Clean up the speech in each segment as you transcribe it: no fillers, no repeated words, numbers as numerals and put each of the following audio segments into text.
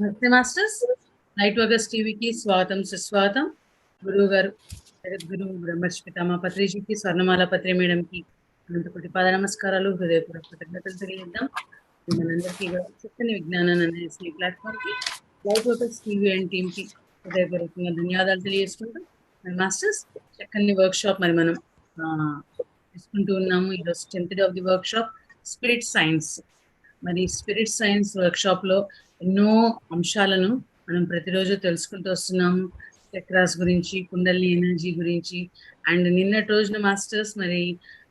నమస్తే masters. Light workers టీవీకి స్వాగతం సుస్వాగతం. గురువు గారు జగద్గురు బ్రహ్మర్షి పితామహ పత్రిజీకి, స్వర్ణమాల పత్రి మేడంకి అనంతకోటి పాద నమస్కారాలు, హృదయపూర్వక కృతజ్ఞతలు తెలియజేద్దాం. మనందరికీ కూడా చక్కని విజ్ఞానాన్ని అనేసి ఈ ప్లాట్ఫామ్ కి light workers TV and team కి హృదయపూర్వకంగా ధన్యవాదాలు తెలియజేసుకుంటూ, మరి మాస్టర్స్ చక్కని వర్క్ షాప్ మరి మనం తీసుకుంటూ ఉన్నాము. ఈరోజు 10th day of the work shop spirit science. మరి స్పిరిట్ సైన్స్ వర్క్ షాప్ లో ఎన్నో అంశాలను మనం ప్రతిరోజు తెలుసుకుంటూ వస్తున్నాము. చక్రాస్ గురించి, కుండలిని ఎనర్జీ గురించి, అండ్ నిన్నటి రోజున మాస్టర్స్ మరి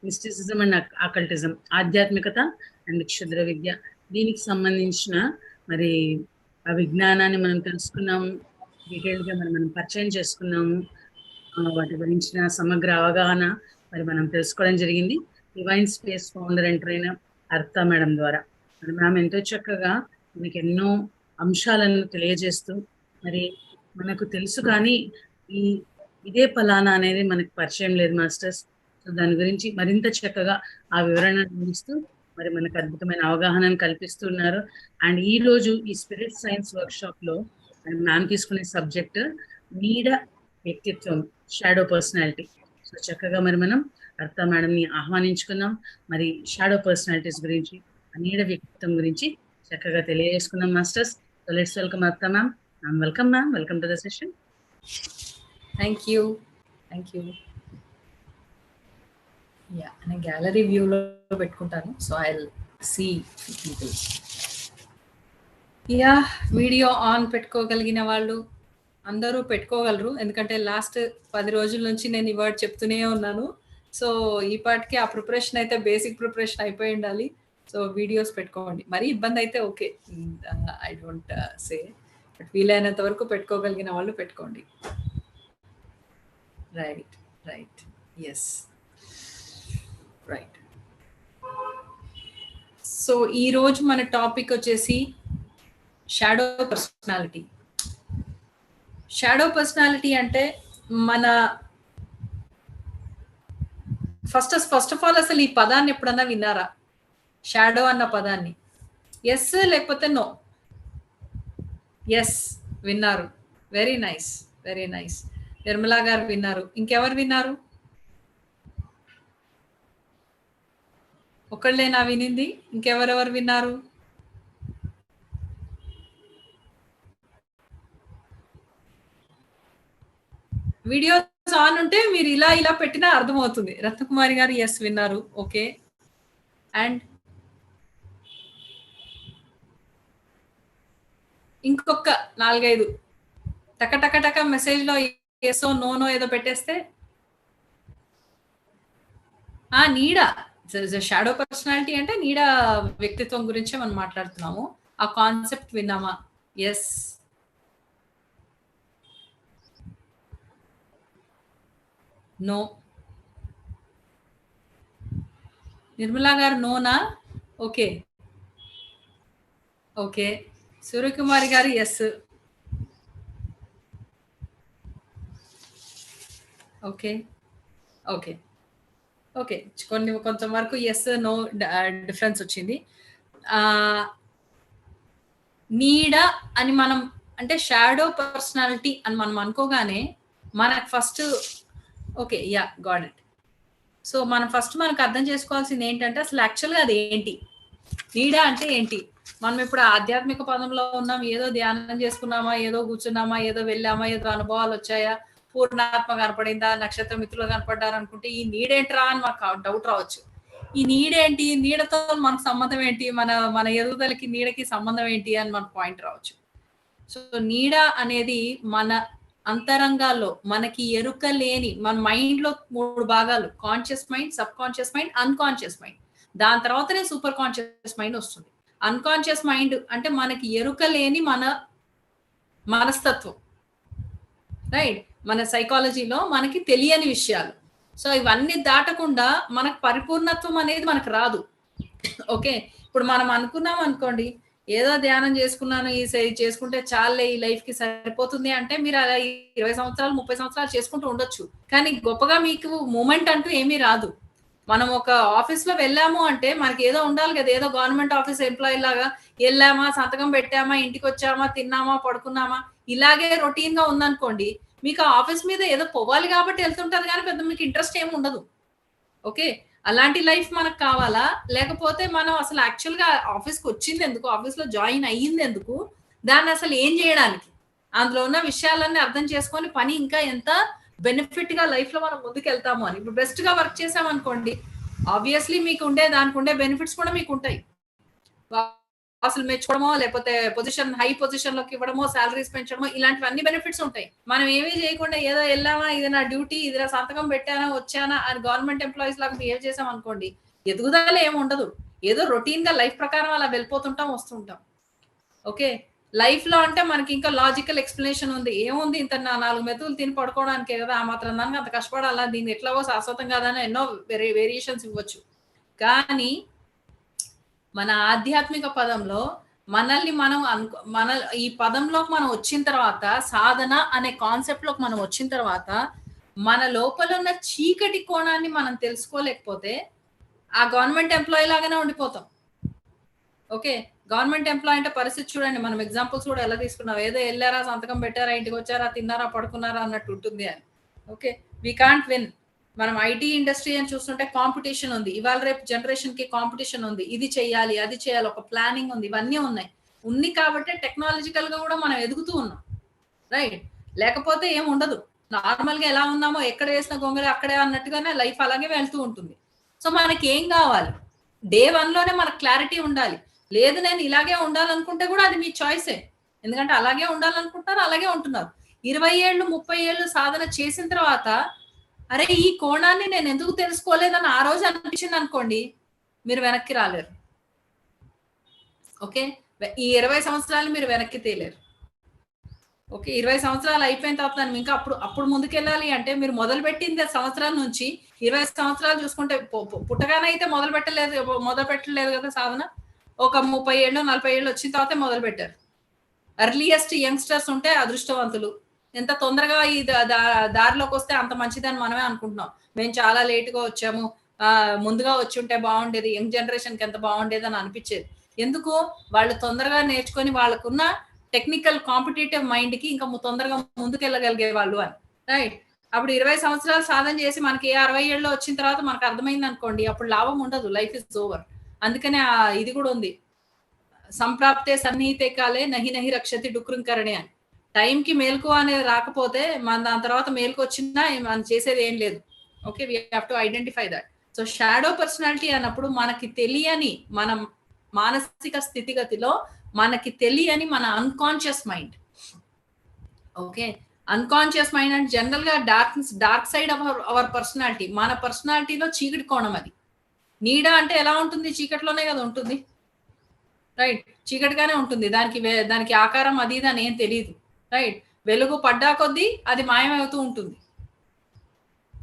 మిస్టిసిజం అండ్ అకల్టిజం, ఆధ్యాత్మికత అండ్ క్షుద్ర విద్య, దీనికి సంబంధించిన మరి ఆ విజ్ఞానాన్ని మనం తెలుసుకున్నాము. డీటెయిల్గా మనం పరిచయం చేసుకున్నాము. వాటి గురించిన సమగ్ర అవగాహన మరి మనం తెలుసుకోవడం జరిగింది. Divine space founder and trainer Artha madam ద్వారా. మరి మ్యామ్ ఎంతో చక్కగా మనకి ఎన్నో అంశాలను తెలియజేస్తూ, మరి మనకు తెలుసు కానీ ఈ ఇదే ఫలానా అనేది మనకు పరిచయం లేదు మాస్టర్స్. సో దాని గురించి మరింత చక్కగా ఆ వివరణ అందిస్తూ మరి మనకు అద్భుతమైన అవగాహనను కల్పిస్తున్నారు. అండ్ ఈ రోజు ఈ స్పిరిట్ సైన్స్ వర్క్ షాప్ లో మ్యామ్ తీసుకునే సబ్జెక్ట్ నీడ వ్యక్తిత్వం, షాడో పర్సనాలిటీ. సో చక్కగా మరి మనం అర్తా మేడంని ఆహ్వానించుకున్నాం. మరి షాడో పర్సనాలిటీస్ గురించి, నీడ వ్యక్తిత్వం గురించి చక్కగా తెలియజేసుకున్నాం masters. So let's welcome Artha ma'am. Welcome ma'am, welcome to the session. Thank you. Yeah, నేను గ్యాలరీ వ్యూలో పెట్టుకుంటాను. So I will see people. Yeah, video on పెట్టుకోగలిగిన వాళ్ళు అందరూ పెట్టుకోగలరు, ఎందుకంటే లాస్ట్ 10 రోజుల నుంచి నేను ఈ వర్డ్ చెప్తూనే ఉన్నాను. సో ఈ పాటికి ఆ ప్రిపరేషన్ అయితే బేసిక్ ప్రిపరేషన్ అయిపోయి ఉండాలి. సో వీడియోస్ పెట్టుకోండి. మరీ ఇబ్బంది అయితే okay, I don't say, but వీలైనంత వరకు పెట్టుకోగలిగిన వాళ్ళు పెట్టుకోండి. Right yes right. సో ఈరోజు మన టాపిక్ వచ్చేసి షాడో పర్సనాలిటీ. షాడో పర్సనాలిటీ అంటే మన ఫస్ట్ ఆఫ్ ఆల్ అసలు ఈ పదాన్ని ఎప్పుడన్నా విన్నారా? షాడో అన్న పదాన్ని. ఎస్ లేకపోతే నో? ఎస్ విన్నారు. Very nice. నిర్మలా గారు విన్నారు. ఇంకెవరు విన్నారు? ఒకళ్ళేనా వినింది? ఇంకెవరెవరు విన్నారు? వీడియోస్ ఆన్ ఉంటే మీరు ఇలా పెట్టినా అర్థమవుతుంది. రత్నకుమారి గారు ఎస్ విన్నారు. ఓకే. అండ్ ఇంకొక 4-5 టక మెసేజ్ లో ఎస్ఓ నోనో ఏదో పెట్టేస్తే. నీడ, షాడో పర్సనాలిటీ అంటే నీడ వ్యక్తిత్వం గురించే మనం మాట్లాడుతున్నాము. ఆ కాన్సెప్ట్ విన్నామా? ఎస్. నో. నిర్మలా గారు నోనా? ఓకే. సూర్యకుమారి గారు ఎస్. ఓకే. కొంచెం వరకు ఎస్ నో డిఫరెన్స్ వచ్చింది. నీడ అని మనం అంటే షాడో పర్సనాలిటీ అని మనం అనుకోగానే మనకు first okay, yeah, got it. So మనం ఫస్ట్ మనకు అర్థం చేసుకోవాల్సింది ఏంటంటే అసలు యాక్చువల్గా అది ఏంటి, నీడ అంటే ఏంటి. మనం ఇప్పుడు ఆధ్యాత్మిక పదంలో ఉన్నాం, ఏదో ధ్యానం చేసుకున్నామా, ఏదో కూర్చున్నామా, ఏదో వెళ్ళామా, ఏదో అనుభవాలు వచ్చాయా, పూర్ణాత్మ కనపడిందా, నక్షత్ర మిత్రులు కనపడ్డారు అనుకుంటే ఈ నీడేంట్రా అని మాకు డౌట్ రావచ్చు. ఈ నీడేంటి, నీడతో మనకు సంబంధం ఏంటి, మన ఎదుగుదలకి నీడకి సంబంధం ఏంటి అని మనకు పాయింట్ రావచ్చు. సో నీడ అనేది మన అంతరంగాల్లో మనకి ఎరుక లేని మన మైండ్ లో 3 భాగాలు: conscious mind, sub conscious mind, unconscious mind. దాని తర్వాతనే సూపర్ కాన్షియస్ మైండ్ వస్తుంది. అన్కాన్షియస్ మైండ్ అంటే మనకి ఎరుక లేని మన మనస్తత్వం, రైట్? మన సైకాలజీలో మనకి తెలియని విషయాలు. సో ఇవన్నీ దాటకుండా మనకు పరిపూర్ణత్వం అనేది మనకు రాదు. ఓకే, ఇప్పుడు మనం అనుకున్నాం అనుకోండి, ఏదో ధ్యానం చేసుకున్నాను, ఈ చేసుకుంటే చాలే, ఈ లైఫ్ కి సరిపోతుంది అంటే మీరు అలా 20 సంవత్సరాలు 30 సంవత్సరాలు చేసుకుంటూ ఉండొచ్చు, కానీ గొప్పగా మీకు మూమెంట్ అంటూ ఏమీ రాదు. మనం ఒక ఆఫీస్ లో వెళ్ళాము అంటే మనకి ఏదో ఉండాలి కదా, ఏదో గవర్నమెంట్ ఆఫీస్ ఎంప్లాయీ లాగా వెళ్ళామా, సంతకం పెట్టామా, ఇంటికి వచ్చామా, తిన్నామా, పడుకున్నామా, ఇలాగే రొటీన్ గా ఉందనుకోండి, మీకు ఆ ఆఫీస్ మీద ఏదో పోవాలి కాబట్టి వెళ్తుంటారు కానీ పెద్ద మీకు ఇంట్రెస్ట్ ఏమి ఉండదు. ఓకే, అలాంటి లైఫ్ మనకు కావాలా, లేకపోతే మనం అసలు యాక్చువల్ గా ఆఫీస్కి వచ్చింది ఎందుకు, ఆఫీస్ లో జాయిన్ అయ్యింది ఎందుకు, దాన్ని అసలు ఏం చేయడానికి, అందులో ఉన్న విషయాలన్నీ అర్థం చేసుకొని పని ఇంకా ఎంత బెనిఫిట్ గా లైఫ్ లో మనం ముందుకు వెళ్తాము అని. ఇప్పుడు బెస్ట్ గా వర్క్ చేసాం అనుకోండి, ఆబ్వియస్లీ మీకు ఉండే దానికి ఉండే బెనిఫిట్స్ కూడా మీకు ఉంటాయి. అసలు మెచ్చుకోవడమో, లేకపోతే పొజిషన్ హై పొజిషన్ లోకి ఇవ్వడమో, సాలరీస్ పెంచడమో, ఇలాంటివన్నీ బెనిఫిట్స్ ఉంటాయి. మనం ఏమీ చేయకుండా ఏదో వెళ్ళామా, ఇది నా డ్యూటీ, ఇది నా సంతకం పెట్టానా, వచ్చానా అని గవర్నమెంట్ ఎంప్లాయీస్ లాగా బిహేవ్ చేసాం అనుకోండి, ఎదుగుదల ఏమి ఉండదు. ఏదో రొటీన్ గా లైఫ్ ప్రకారం అలా వెళ్ళిపోతుంటాం, వస్తుంటాం. ఓకే, లైఫ్ లో అంటే మనకి ఇంకా లాజికల్ ఎక్స్ప్లెనేషన్ ఉంది. ఏముంది, ఇంత 4 మెతుకులు తిని పడుకోవడానికే కదా, ఆ మాత్రం దానికి అంత కష్టపడాలా, దీన్ని ఎట్లాగో శాశ్వతం కాదని ఎన్నో వేరియేషన్స్ ఇవ్వచ్చు. కానీ మన ఆధ్యాత్మిక పదంలో మనల్ని మనం మన ఈ పదంలోకి మనం వచ్చిన తర్వాత, సాధన అనే కాన్సెప్ట్ లోకి మనం వచ్చిన తర్వాత, మన లోపల ఉన్న చీకటి కోణాన్ని మనం తెలుసుకోలేకపోతే ఆ గవర్నమెంట్ ఎంప్లాయీ లాగానే ఉండిపోతాం. ఓకే, గవర్నమెంట్ ఎంప్లాయీ అంటే పరిస్థితి చూడండి, మనం ఎగ్జాంపుల్స్ కూడా ఎలా తీసుకున్నాం, ఏదో వెళ్ళారా, సంతకం పెట్టారా, ఇంటికి వచ్చారా, తిన్నారా, పడుకున్నారా అన్నట్టు ఉంటుంది అని. Okay, we can't win. మనం ఐటీ ఇండస్ట్రీ అని చూస్తుంటే కాంపిటీషన్ ఉంది, ఇవాళ రేపు జనరేషన్ కి కాంపిటీషన్ ఉంది, ఇది చేయాలి, అది చేయాలి, ఒక ప్లానింగ్ ఉంది, ఇవన్నీ ఉన్నాయి కాబట్టి టెక్నాలజికల్ గా కూడా మనం ఎదుగుతూ ఉన్నాం. రైట్, లేకపోతే ఏం ఉండదు, నార్మల్ గా ఎలా ఉన్నామో, ఎక్కడ వేసిన గొంగళి అక్కడే అన్నట్టుగానే లైఫ్ అలాగే వెళ్తూ ఉంటుంది. సో మనకి ఏం కావాలి, డే 1 లోనే మనకు క్లారిటీ ఉండాలి. లేదు నేను ఇలాగే ఉండాలనుకుంటే కూడా అది మీ చాయిసే, ఎందుకంటే అలాగే ఉండాలనుకుంటున్నారు, అలాగే ఉంటున్నారు. 20 ఏళ్ళు 30 ఏళ్ళు సాధన చేసిన తర్వాత, అరే ఈ కోణాన్ని నేను ఎందుకు తెలుసుకోలేదని ఆ రోజు అనిపించింది అనుకోండి, మీరు వెనక్కి రాలేరు. ఓకే, ఈ 20 సంవత్సరాలు మీరు వెనక్కి తేలేరు. ఓకే, 20 సంవత్సరాలు అయిపోయిన తర్వాత ఇంకా అప్పుడు ముందుకెళ్ళాలి అంటే, మీరు మొదలు పెట్టింది సంవత్సరాల నుంచి 20 సంవత్సరాలు చూసుకుంటే, పుట్టగానే అయితే మొదలు పెట్టలేదు కదా సాధన. ఒక 30 ఏళ్ళు 40 ఏళ్ళు వచ్చిన తర్వాత మొదలు పెట్టారు. ఎర్లియస్ట్ యంగ్స్టర్స్ ఉంటే అదృష్టవంతులు. ఎంత తొందరగా ఈ దారిలోకి వస్తే అంత మంచిదని మనమే అనుకుంటున్నాం. మేము చాలా లేటుగా వచ్చాము, ముందుగా వచ్చి ఉంటే బాగుండేది, యంగ్ జనరేషన్ కి ఎంత బాగుండేది అని అనిపించేది. ఎందుకు, వాళ్ళు తొందరగా నేర్చుకొని వాళ్ళకున్న టెక్నికల్ కాంపిటేటివ్ మైండ్ కి ఇంకా తొందరగా ముందుకెళ్ళగలిగే వాళ్ళు అని. రైట్, అప్పుడు 20 సంవత్సరాలు సాధన చేసి మనకి 60 ఏళ్ళు వచ్చిన తర్వాత మనకు అర్థమైంది అనుకోండి, అప్పుడు లాభం ఉండదు, లైఫ్ ఇస్ ఓవర్. అందుకనే ఇది కూడా ఉంది, సంప్రాప్తే సన్నిహితే కాలే నహి నహి రక్షతి డుకృంకరణే అని. టైంకి మేల్కు అనేది రాకపోతే మన దాని తర్వాత మేల్కు వచ్చినా మనం చేసేది ఏం లేదు. Okay, we have to identify that. So shadow personality అన్నప్పుడు మనకి తెలియని మన మానసిక స్థితిగతిలో మనకి తెలియని మన unconscious mind. Okay, unconscious mind అంటే జనరల్ గా dark side of our personality, మన పర్సనాలిటీలో చీకటి కోణం అది. నీడ అంటే ఎలా ఉంటుంది, చీకటిలోనే కదా ఉంటుంది. రైట్, చీకటిగానే ఉంటుంది, దానికి ఆకారం అది ఇది అని ఏం తెలియదు. రైట్, వెలుగు పడ్డా కొద్దీ అది మాయమవుతూ ఉంటుంది.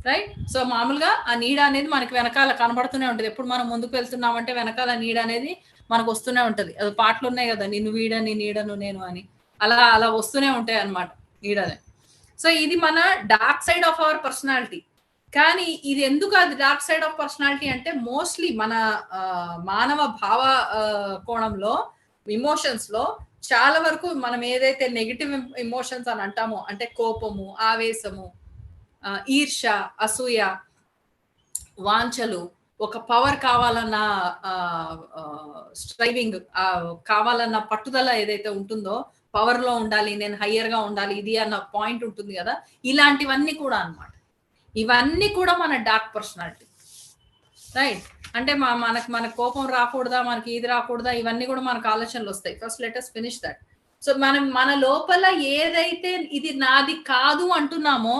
రైట్, సో మామూలుగా ఆ నీడ అనేది మనకి వెనకాల కనబడుతూనే ఉంటుంది. ఎప్పుడు మనం ముందుకు వెళ్తున్నామంటే వెనకాల నీడ అనేది మనకు వస్తూనే ఉంటది. అది పాటలు ఉన్నాయి కదా, నిన్ను వీడని నీడను నేను అని, అలా వస్తూనే ఉంటాయి అన్నమాట నీడని. సో ఇది మన dark side of our personality. కానీ ఇది ఎందుకు అది డార్క్ సైడ్ ఆఫ్ పర్సనాలిటీ అంటే, మోస్ట్లీ మన మానవ భావ కోణంలో, ఇమోషన్స్ లో చాలా వరకు మనం ఏదైతే నెగిటివ్ ఇమోషన్స్ అని అంటామో, అంటే కోపము, ఆవేశము, ఈర్ష, అసూయ, వాంఛలు, ఒక పవర్ కావాలన్న స్ట్రైవింగ్, కావాలన్న పట్టుదల ఏదైతే ఉంటుందో, పవర్ లో ఉండాలి, నేను హయ్యర్ గా ఉండాలి, ఇది అన్న పాయింట్ ఉంటుంది కదా, ఇలాంటివన్నీ కూడా అన్నమాట. ఇవన్నీ కూడా మన డార్క్ పర్సనాలిటీ. రైట్, అంటే మన కోపం రాకూడదా, మనకి ఇది రాకూడదా, ఇవన్నీ కూడా మనకు ఆలోచనలు వస్తాయి. First let us finish that. So మన లోపల ఏదైతే ఇది నాది కాదు అంటున్నామో,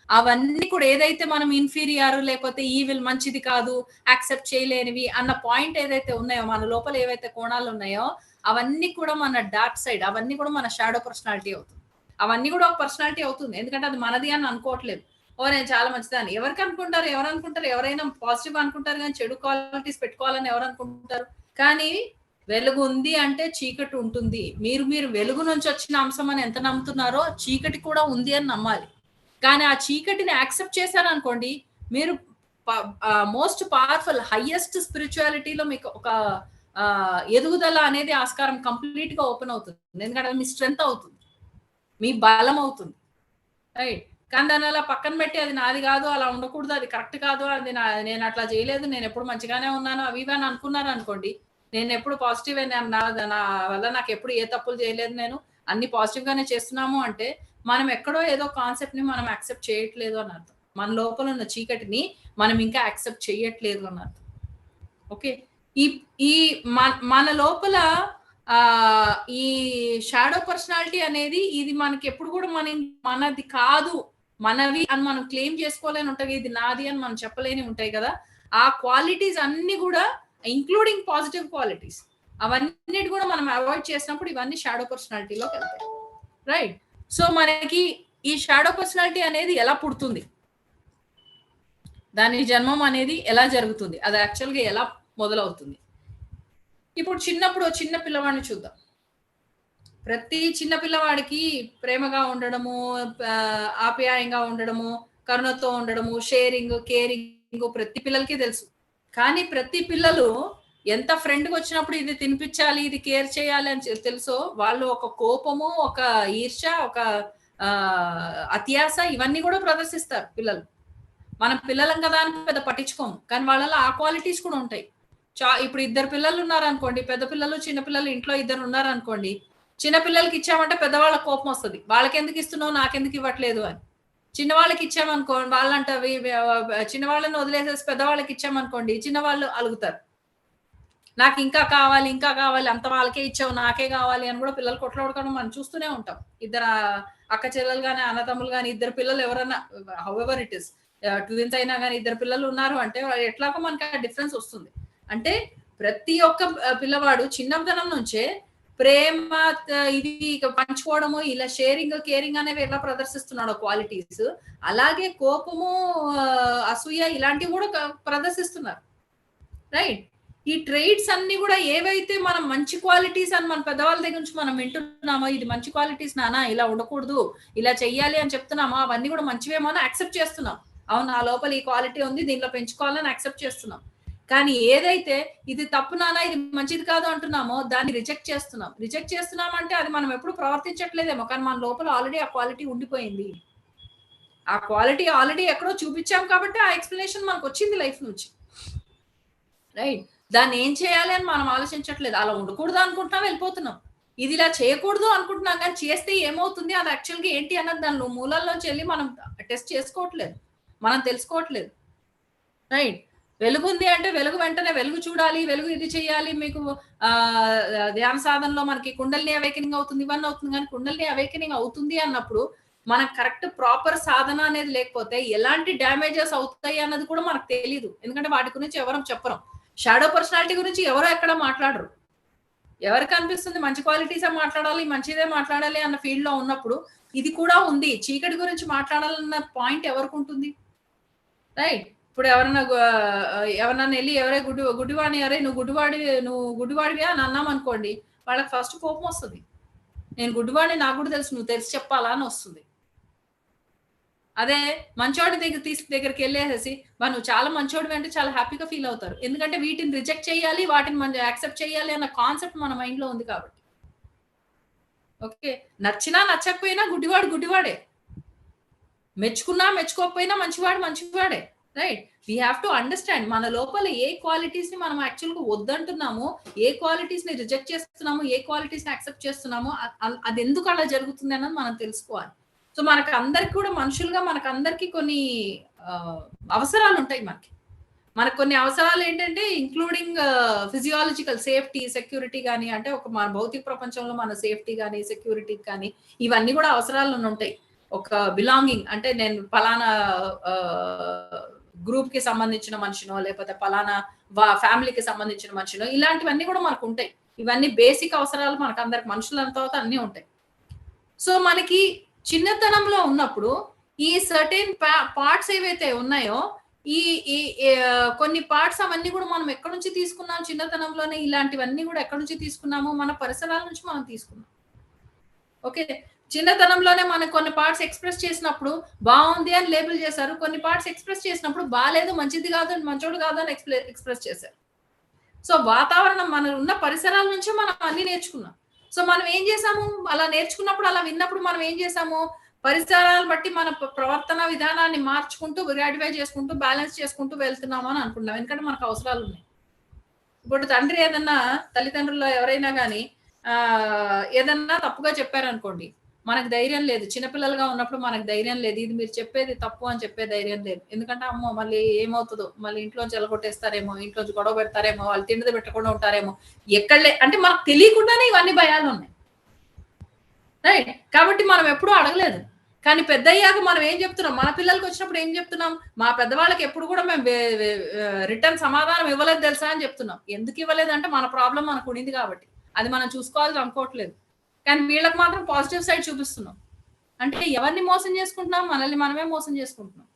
అవన్నీ కూడా ఏదైతే మనం ఇన్ఫీరియర్, లేకపోతే ఈవిల్, మంచిది కాదు, యాక్సెప్ట్ చేయలేనివి అన్న పాయింట్ ఏదైతే ఉన్నాయో, మన లోపల ఏవైతే కోణాలు ఉన్నాయో, అవన్నీ కూడా మన డార్క్ సైడ్, అవన్నీ కూడా మన షాడో పర్సనాలిటీ అవుతుంది. అవన్నీ కూడా ఒక పర్సనాలిటీ అవుతుంది, ఎందుకంటే అది మనది అని అనుకోవట్లేదు. నేను చాలా మంచిదాన్ని ఎవరికి అనుకుంటారు, ఎవరైనా పాజిటివ్ అనుకుంటారు, కానీ చెడు క్వాలిటీస్ పెట్టుకోవాలని ఎవరు అనుకుంటారు. కానీ వెలుగు ఉంది అంటే చీకటి ఉంటుంది. మీరు వెలుగు నుంచి వచ్చిన అంశం అని ఎంత నమ్ముతున్నారో, చీకటి కూడా ఉంది అని నమ్మాలి. కానీ ఆ చీకటిని యాక్సెప్ట్ చేశారనుకోండి, మీరు మోస్ట్ పవర్ఫుల్ హైయెస్ట్ స్పిరిచువాలిటీలో మీకు ఒక ఎదుగుదల అనేది ఆస్కారం కంప్లీట్ గా ఓపెన్ అవుతుంది. ఎందుకంటే మీ స్ట్రెంగ్త్ అవుతుంది, మీ బలం అవుతుంది, రైట్. కానీ దాన్ని అలా పక్కన పెట్టి అది నాది కాదు, అలా ఉండకూడదు, అది కరెక్ట్ కాదు, అది నేను అట్లా చేయలేదు, నేను ఎప్పుడు మంచిగానే ఉన్నాను అవి ఇవి అని అనుకున్నారు అనుకోండి, నేను ఎప్పుడు పాజిటివ్ నా వల్ల నాకు ఎప్పుడు ఏ తప్పులు చేయలేదు, నేను అన్ని పాజిటివ్ గానే చేస్తున్నాము అంటే మనం ఎక్కడో ఏదో కాన్సెప్ట్ ని మనం యాక్సెప్ట్ చేయట్లేదు అని అర్థం. మన లోపల ఉన్న చీకటిని మనం ఇంకా యాక్సెప్ట్ చేయట్లేదు అని అర్థం. ఓకే, ఈ ఈ మన లోపల ఈ షాడో పర్సనాలిటీ అనేది ఇది మనకి ఎప్పుడు కూడా మనది కాదు, మనవి అని మనం క్లెయిమ్ చేసుకోలేని ఉంటాయి, ఇది నాది అని మనం చెప్పలేని ఉంటాయి కదా. ఆ క్వాలిటీస్ అన్ని కూడా ఇంక్లూడింగ్ పాజిటివ్ క్వాలిటీస్ అవన్నిటి కూడా మనం అవాయిడ్ చేసినప్పుడు ఇవన్నీ షాడో పర్సనాలిటీలోకి వెళ్తాయి, రైట్. సో మనకి ఈ షాడో పర్సనాలిటీ అనేది ఎలా పుడుతుంది, దాని జన్మం అనేది ఎలా జరుగుతుంది, అది యాక్చువల్గా ఎలా మొదలవుతుంది. ఇప్పుడు చిన్నప్పుడు చిన్న పిల్లవాడిని చూద్దాం. ప్రతి చిన్న పిల్లవాడికి ప్రేమగా ఉండడము, ఆప్యాయంగా ఉండడము, కరుణతో ఉండడము, షేరింగ్, కేరింగ్ ప్రతి పిల్లలకి తెలుసు. కానీ ప్రతి పిల్లలు ఎంత ఫ్రెండ్కి వచ్చినప్పుడు ఇది తినిపించాలి, ఇది కేర్ చేయాలి అని తెలుసో, వాళ్ళు ఒక కోపము, ఒక ఈర్ష, ఒక అత్యాస ఇవన్నీ కూడా ప్రదర్శిస్తారు పిల్లలు. మనం పిల్లలం కదా అని పెద్ద పట్టించుకోము, కానీ వాళ్ళలో ఆ క్వాలిటీస్ కూడా ఉంటాయి. ఇప్పుడు ఇద్దరు పిల్లలు ఉన్నారనుకోండి, పెద్ద పిల్లలు చిన్న పిల్లలు ఇంట్లో ఇద్దరు ఉన్నారనుకోండి, చిన్న పిల్లలకి ఇచ్చామంటే పెద్దవాళ్ళకి కోపం వస్తుంది, వాళ్ళకి ఎందుకు ఇస్తున్నావు నాకెందుకు ఇవ్వట్లేదు అని. చిన్నవాళ్ళకి ఇచ్చామనుకో వాళ్ళంట చిన్నవాళ్ళని వదిలేసేసి పెద్దవాళ్ళకి ఇచ్చామనుకోండి, చిన్నవాళ్ళు అలుగుతారు, నాకు ఇంకా కావాలి ఇంకా కావాలి, అంత వాళ్ళకే ఇచ్చావు నాకే కావాలి అని కూడా పిల్లలు కొట్లాడుకోవడం మనం చూస్తూనే ఉంటాం. ఇద్దరు అక్క చెల్లెలు కానీ అన్నతమ్ములు కానీ ఇద్దరు పిల్లలు ఎవరన్నా హౌఎవర్ ఇట్ ఇస్ ట్విన్స్ అయినా కానీ ఇద్దరు పిల్లలు ఉన్నారు అంటే ఎట్లాగో మనకి ఆ డిఫరెన్స్ వస్తుంది. అంటే ప్రతి ఒక్క పిల్లవాడు చిన్నతనం నుంచే ప్రేమ ఇది పంచుకోవడము, ఇలా షేరింగ్ కేరింగ్ అనేవి ఎలా ప్రదర్శిస్తున్నాడు క్వాలిటీస్, అలాగే కోపము అసూయ ఇలాంటివి కూడా ప్రదర్శిస్తున్నారు, రైట్. ఈ ట్రేడ్స్ అన్ని కూడా ఏవైతే మనం మంచి క్వాలిటీస్ అని మన పెద్దవాళ్ళ దగ్గర నుంచి మనం వింటున్నామో, ఇది మంచి క్వాలిటీస్ నానా, ఇలా ఉండకూడదు, ఇలా చెయ్యాలి అని చెప్తున్నామో, అవన్నీ కూడా మంచివేమో అని యాక్సెప్ట్ చేస్తున్నాం. అవును, నా లోపల ఈ క్వాలిటీ ఉంది, దీంట్లో పెంచుకోవాలని యాక్సెప్ట్ చేస్తున్నాం. కానీ ఏదైతే ఇది తప్పు నానా, ఇది మంచిది కాదు అంటున్నామో దాన్ని రిజెక్ట్ చేస్తున్నాం. రిజెక్ట్ చేస్తున్నాం అంటే అది మనం ఎప్పుడు ప్రవర్తించట్లేదేమో, కానీ మన లోపల ఆల్రెడీ ఆ క్వాలిటీ ఉండిపోయింది. ఆ క్వాలిటీ ఆల్రెడీ ఎక్కడో చూపించాం కాబట్టి ఆ ఎక్స్ప్లెనేషన్ మనకు వచ్చింది లైఫ్ నుంచి, రైట్. దాన్ని ఏం చేయాలి అని మనం ఆలోచించట్లేదు, అలా ఉండకూడదు అనుకుంటున్నాం, వెళ్ళిపోతున్నాం. ఇది ఇలా చేయకూడదు అనుకుంటున్నాం, కానీ చేస్తే ఏమవుతుంది, అది యాక్చువల్గా ఏంటి అన్నది దానిలో మూలల్లోంచి వెళ్ళి మనం టెస్ట్ చేసుకోవట్లేదు, మనం తెలుసుకోవట్లేదు, రైట్. వెలుగు ఉంది అంటే వెలుగు వెంటనే వెలుగు చూడాలి, వెలుగు ఇది చేయాలి, మీకు ధ్యాన సాధనలో మనకి కుండలిని అవేకనింగ్ అవుతుంది, ఇవన్నీ అవుతుంది. కానీ కుండలిని అవేకనింగ్ అవుతుంది అన్నప్పుడు మనకు కరెక్ట్ ప్రాపర్ సాధన అనేది లేకపోతే ఎలాంటి డ్యామేజెస్ అవుతాయి అన్నది కూడా మనకు తెలియదు, ఎందుకంటే వాటి గురించి ఎవరు చెప్పరు. షాడో పర్సనాలిటీ గురించి ఎవరో ఎక్కడ మాట్లాడరు. ఎవరికి అనిపిస్తుంది మంచి క్వాలిటీసే మాట్లాడాలి, మంచిదే మాట్లాడాలి అన్న ఫీల్డ్ లో ఉన్నప్పుడు ఇది కూడా ఉంది, చీకటి గురించి మాట్లాడాలన్న పాయింట్ ఎవరికి ఉంటుంది, రైట్. ఇప్పుడు ఎవరన్నా వెళ్ళి ఎవరే గుడ్డివాడిని, అరే నువ్వు గుడ్డివాడివి అని అన్నాం అనుకోండి, వాళ్ళకి ఫస్ట్ కోపం వస్తుంది. నేను గుడ్డివాడిని, నాకు కూడా తెలుసు, నువ్వు తెలిసి చెప్పాలా అని వస్తుంది. అదే మంచోడి దగ్గరికి వెళ్ళేసేసి నువ్వు చాలా మంచోడివి అంటే చాలా హ్యాపీగా ఫీల్ అవుతారు, ఎందుకంటే వీటిని రిజెక్ట్ చేయాలి, వాటిని మనం యాక్సెప్ట్ చేయాలి అన్న కాన్సెప్ట్ మన మైండ్ లో ఉంది కాబట్టి. ఓకే, నచ్చినా నచ్చకపోయినా గుడ్డివాడే, మెచ్చుకున్నా మెచ్చుకోకపోయినా మంచివాడే, right. We have to understand మన లోపల ఏ క్వాలిటీస్ ని మనం యాక్చువల్గా వద్దంటున్నామో, ఏ క్వాలిటీస్ ని రిజెక్ట్ చేస్తున్నామో, ఏ క్వాలిటీస్ ని యాక్సెప్ట్ చేస్తున్నామో, అది ఎందుకు అలా జరుగుతుంది అన్నది మనం తెలుసుకోవాలి. సో మనకు అందరికి కూడా మనుషులుగా మనకు అందరికి కొన్ని అవసరాలు ఉంటాయి. మనకు కొన్ని అవసరాలు ఏంటంటే ఇంక్లూడింగ్ ఫిజియాలజికల్ సేఫ్టీ, సెక్యూరిటీ కానీ, అంటే ఒక మన భౌతిక ప్రపంచంలో మన సేఫ్టీ కానీ సెక్యూరిటీ కానీ ఇవన్నీ కూడా అవసరాలు ఉంటాయి. ఒక బిలాంగింగ్ అంటే నేను పలానా గ్రూప్ కి సంబంధించిన మనిషినో, లేకపోతే పలానా ఫ్యామిలీకి సంబంధించిన మనిషినో, ఇలాంటివన్నీ కూడా మనకు ఉంటాయి. ఇవన్నీ బేసిక్ అవసరాలు మనకు అందరికి, మనుషులంత తర్వాత అన్నీ ఉంటాయి. సో మనకి చిన్నతనంలో ఉన్నప్పుడు ఈ సర్టెన్ పార్ట్స్ ఏవైతే ఉన్నాయో, ఈ కొన్ని పార్ట్స్ అవన్నీ కూడా మనం ఎక్కడి నుంచి తీసుకున్నాం చిన్నతనంలోనే, ఇలాంటివన్నీ కూడా ఎక్కడి నుంచి తీసుకున్నాము, మన పరిసరాల నుంచి మనం తీసుకున్నాం. ఓకే, చిన్నతనంలోనే మనకు కొన్ని పార్ట్స్ ఎక్స్ప్రెస్ చేసినప్పుడు బాగుంది అని లేబుల్ చేశారు, కొన్ని పార్ట్స్ ఎక్స్ప్రెస్ చేసినప్పుడు బాలేదు, మంచిది కాదు, మంచోడు కాదు అని ఎక్స్ప్రెస్ చేశారు. సో వాతావరణం, మన ఉన్న పరిసరాల నుంచి మనం అన్ని నేర్చుకున్నాం. సో మనం ఏం చేసాము, అలా నేర్చుకున్నప్పుడు, అలా విన్నప్పుడు మనం ఏం చేసాము, పరిసరాలు బట్టి మన ప్రవర్తన విధానాన్ని మార్చుకుంటూ, గ్రాటిఫై చేసుకుంటూ, బ్యాలెన్స్ చేసుకుంటూ వెళ్తున్నాము అని అనుకుంటున్నాం. ఎందుకంటే మనకు అవసరాలు ఉన్నాయి. ఇప్పుడు తండ్రి ఏదన్నా, తల్లిదండ్రుల్లో ఎవరైనా కానీ ఏదన్నా తప్పుగా చెప్పారనుకోండి, మనకు ధైర్యం లేదు. చిన్నపిల్లలుగా ఉన్నప్పుడు మనకు ధైర్యం లేదు. ఇది మీరు చెప్పేది తప్పు అని చెప్పే ధైర్యం లేదు. ఎందుకంటే అమ్మో మళ్ళీ ఏమవుతుందో, మళ్ళీ ఇంట్లోంచి ఎలగొట్టేస్తారేమో, ఇంట్లోంచి గొడవ పెడతారేమో, వాళ్ళు తిండిది పెట్టకుండా ఉంటారేమో, ఎక్కడలే అంటే మనకు తెలియకుండానే ఇవన్నీ భయాలు ఉన్నాయి. రైట్. కాబట్టి మనం ఎప్పుడూ అడగలేదు. కానీ పెద్దయ్యాక మనం ఏం చెప్తున్నాం, మన పిల్లలకి వచ్చినప్పుడు ఏం చెప్తున్నాం, మా పెద్దవాళ్ళకి ఎప్పుడు కూడా మేము రిటర్న్ సమాధానం ఇవ్వలేదు తెలుసా అని చెప్తున్నాం. ఎందుకు ఇవ్వలేదంటే మన ప్రాబ్లం మనకు ఉండింది కాబట్టి. అది మనం చూసుకోవాలని అనుకోవట్లేదు. కానీ వీళ్ళకి మాత్రం పాజిటివ్ సైడ్ చూపిస్తున్నాం. అంటే ఎవరిని మోసం చేసుకుంటున్నాం, మనల్ని మనమే మోసం చేసుకుంటున్నాం.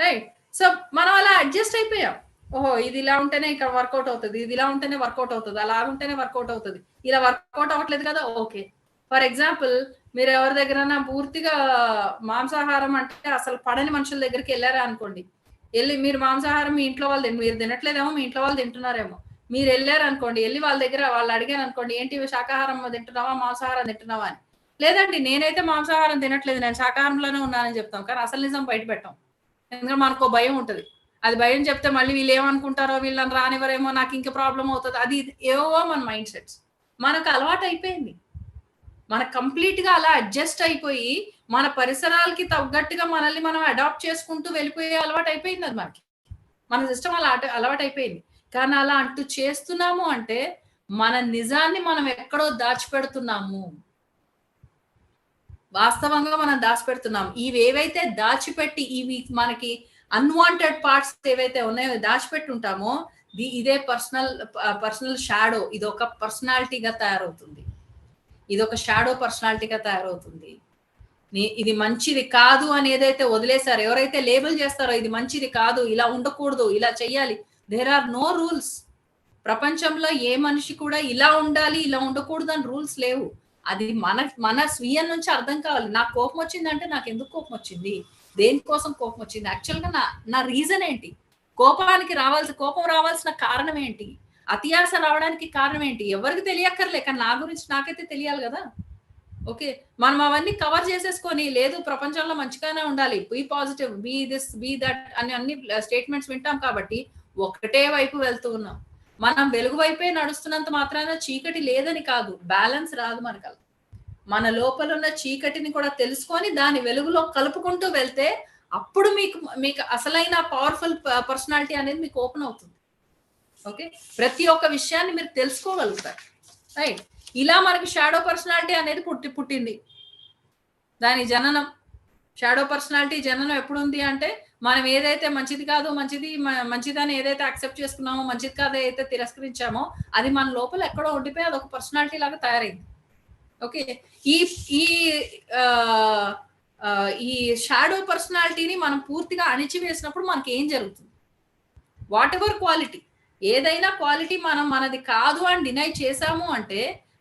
రైట్. సో మనం అలా అడ్జస్ట్ అయిపోయాం. ఓహో ఇది ఇలా ఉంటేనే ఇక్కడ వర్కౌట్ అవుతుంది, ఇది ఇలా ఉంటేనే వర్కౌట్ అవుతుంది, అలా ఉంటేనే వర్కౌట్ అవుతుంది, ఇలా వర్కౌట్ అవ్వట్లేదు కదా, ఓకే. ఫర్ ఎగ్జాంపుల్, మీరు ఎవరి దగ్గరైనా పూర్తిగా మాంసాహారం అంటే అసలు పడని మనుషుల దగ్గరికి వెళ్ళారా అనుకోండి, వెళ్ళి మీరు మాంసాహారం మీ ఇంట్లో వాళ్ళు మీరు తినట్లేదేమో, మీ ఇంట్లో వాళ్ళు తింటున్నారేమో, మీరు వెళ్ళారు అనుకోండి, వెళ్ళి వాళ్ళ దగ్గర వాళ్ళు అడిగారు అనుకోండి, ఏంటి శాకాహారం తింటున్నావా, మాంసాహారం తింటున్నావా అని. లేదండి నేనైతే మాంసాహారం తినట్లేదు, నేను శాకాహారంలోనే ఉన్నానని చెప్తాం. కానీ అసలు నిజం బయట పెట్టాం. ఎందుకంటే మనకు భయం ఉంటుంది. అది భయం చెప్తే మళ్ళీ వీళ్ళు ఏమనుకుంటారో, వీళ్ళని రానివ్వరేమో, నాకు ఇంకా ప్రాబ్లం అవుతుంది, అది ఏవో మన మైండ్ సెట్స్. మనకు అలవాటు అయిపోయింది. మన కంప్లీట్ గా అలా అడ్జస్ట్ అయిపోయి, మన పరిసరాలకి తగ్గట్టుగా మనల్ని మనం అడాప్ట్ చేసుకుంటూ వెళ్ళిపోయే అలవాటు అయిపోయింది. అది మనకి, మన సిస్టమ్ అలా అలవాటు అయిపోయింది. కానీ అలా అంటూ చేస్తున్నాము అంటే మన నిజాన్ని మనం ఎక్కడో దాచిపెడుతున్నాము. వాస్తవంగా మనం దాచిపెడుతున్నాం. ఇవేవైతే దాచిపెట్టి, ఇవి మనకి అన్వాంటెడ్ పార్ట్స్ ఏవైతే ఉన్నాయో దాచిపెట్టి ఉంటామో, ఇదే పర్సనల్ షాడో. ఇది ఒక పర్సనాలిటీగా తయారవుతుంది. ఇది ఒక షాడో పర్సనాలిటీగా తయారవుతుంది. ఇది మంచిది కాదు అని ఏదైతే వదిలేశారో, ఎవరైతే లేబుల్ చేస్తారో ఇది మంచిది కాదు, ఇలా ఉండకూడదు, ఇలా చెయ్యాలి, దేర్ ఆర్ నో రూల్స్. ప్రపంచంలో ఏ మనిషి కూడా ఇలా ఉండాలి, ఇలా ఉండకూడదు అని రూల్స్ లేవు. అది మన స్వీయం నుంచి అర్థం కావాలి. నాకు కోపం వచ్చిందంటే నాకు ఎందుకు కోపం వచ్చింది, దేనికోసం కోపం వచ్చింది, యాక్చువల్ గా నా రీజన్ ఏంటి, కోపం రావాల్సిన కారణం ఏంటి, అత్యాశ రావడానికి కారణం ఏంటి, ఎవరికి తెలియక్కర్లే. కానీ నా గురించి నాకైతే తెలియాలి కదా. ఓకే, మనం అవన్నీ కవర్ చేసేసుకొని, లేదు ప్రపంచంలో మంచిగానే ఉండాలి, be positive, be this, be that అని అన్ని స్టేట్మెంట్స్ వింటాం కాబట్టి ఒకటే వైపు వెళ్తూ ఉన్నాం. మనం వెలుగు వైపే నడుస్తున్నంత మాత్రాన చీకటి లేదని కాదు, బ్యాలెన్స్ రాదు మనకు. మన లోపల ఉన్న చీకటిని కూడా తెలుసుకొని దాని వెలుగులో కలుపుకుంటూ వెళ్తే అప్పుడు మీకు అసలైన పవర్ఫుల్ పర్సనాలిటీ అనేది మీకు ఓపెన్ అవుతుంది. ఓకే, ప్రతి ఒక్క విషయాన్ని మీరు తెలుసుకోగలుగుతారు. రైట్. ఇలా మనకి షాడో పర్సనాలిటీ అనేది పుట్టింది. దాని జననం, షాడో పర్సనాలిటీ జననం ఎప్పుడు ఉంది అంటే, మనం ఏదైతే మంచిది కాదు, మంచిదని ఏదైతే యాక్సెప్ట్ చేసుకున్నామో, మంచిది కాదు ఏదైతే తిరస్కరించామో, అది మన లోపల ఎక్కడో ఉండిపోయి అదొక పర్సనాలిటీ లాగా తయారైంది. ఓకే, ఈ షాడో పర్సనాలిటీని మనం పూర్తిగా అణిచివేసినప్పుడు మనకి ఏం జరుగుతుంది, వాట్ ఎవర్ క్వాలిటీ, ఏదైనా క్వాలిటీ మనం మనది కాదు అని డినై చేసాము అంటే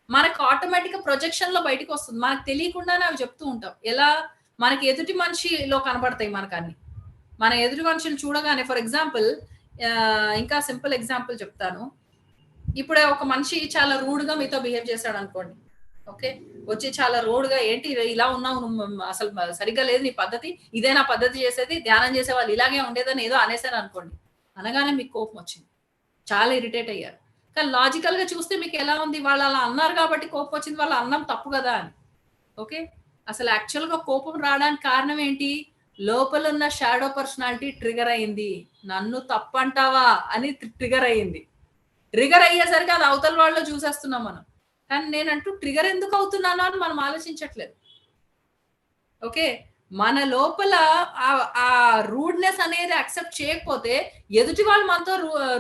మనకు ఆటోమేటిక్ గా ప్రొజెక్షన్ లో బయటకు వస్తుంది. మనకు తెలియకుండానే అవి చెప్తూ ఉంటాం. ఎలా, మనకి ఎదుటి మనిషిలో కనబడతాయి మనకు అన్ని. మన ఎదుటి మనుషులు చూడగానే, ఫర్ ఎగ్జాంపుల్, ఇంకా సింపుల్ ఎగ్జాంపుల్ చెప్తాను. ఇప్పుడే ఒక మనిషి చాలా రూడ్ గా మీతో బిహేవ్ చేశాడు అనుకోండి. ఓకే, వచ్చి చాలా రూడ్ గా, ఏంటి ఇలా ఉన్నావు, అసలు సరిగ్గా లేదు నీ పద్ధతి, ఇదే నా పద్ధతి చేసేది, ధ్యానం చేసే వాళ్ళు ఇలాగే ఉండేదని ఏదో అనేసారు అనుకోండి. అనగానే మీకు కోపం వచ్చింది, చాలా ఇరిటేట్ అయ్యారు. కానీ లాజికల్ గా చూస్తే మీకు ఎలా ఉంది, వాళ్ళు అలా అన్నారు కాబట్టి కోపం వచ్చింది, వాళ్ళు అన్నం తప్పు కదా అని. ఓకే, అసలు యాక్చువల్ గా కోపం రావడానికి కారణం ఏంటి, లోపల ఉన్న షాడో పర్సనాలిటీ ట్రిగర్ అయింది. నన్ను తప్పంటావా అని ట్రిగర్ అయ్యింది. ట్రిగర్ అయ్యేసరికి అది అవతల వాళ్ళు చూసేస్తున్నాం మనం. కానీ నేనంటూ ట్రిగర్ ఎందుకు అవుతున్నానో అని మనం ఆలోచించట్లేదు. ఓకే, మన లోపల ఆ రూడ్నెస్ అనేది యాక్సెప్ట్ చేయకపోతే, ఎదుటి వాళ్ళు మనతో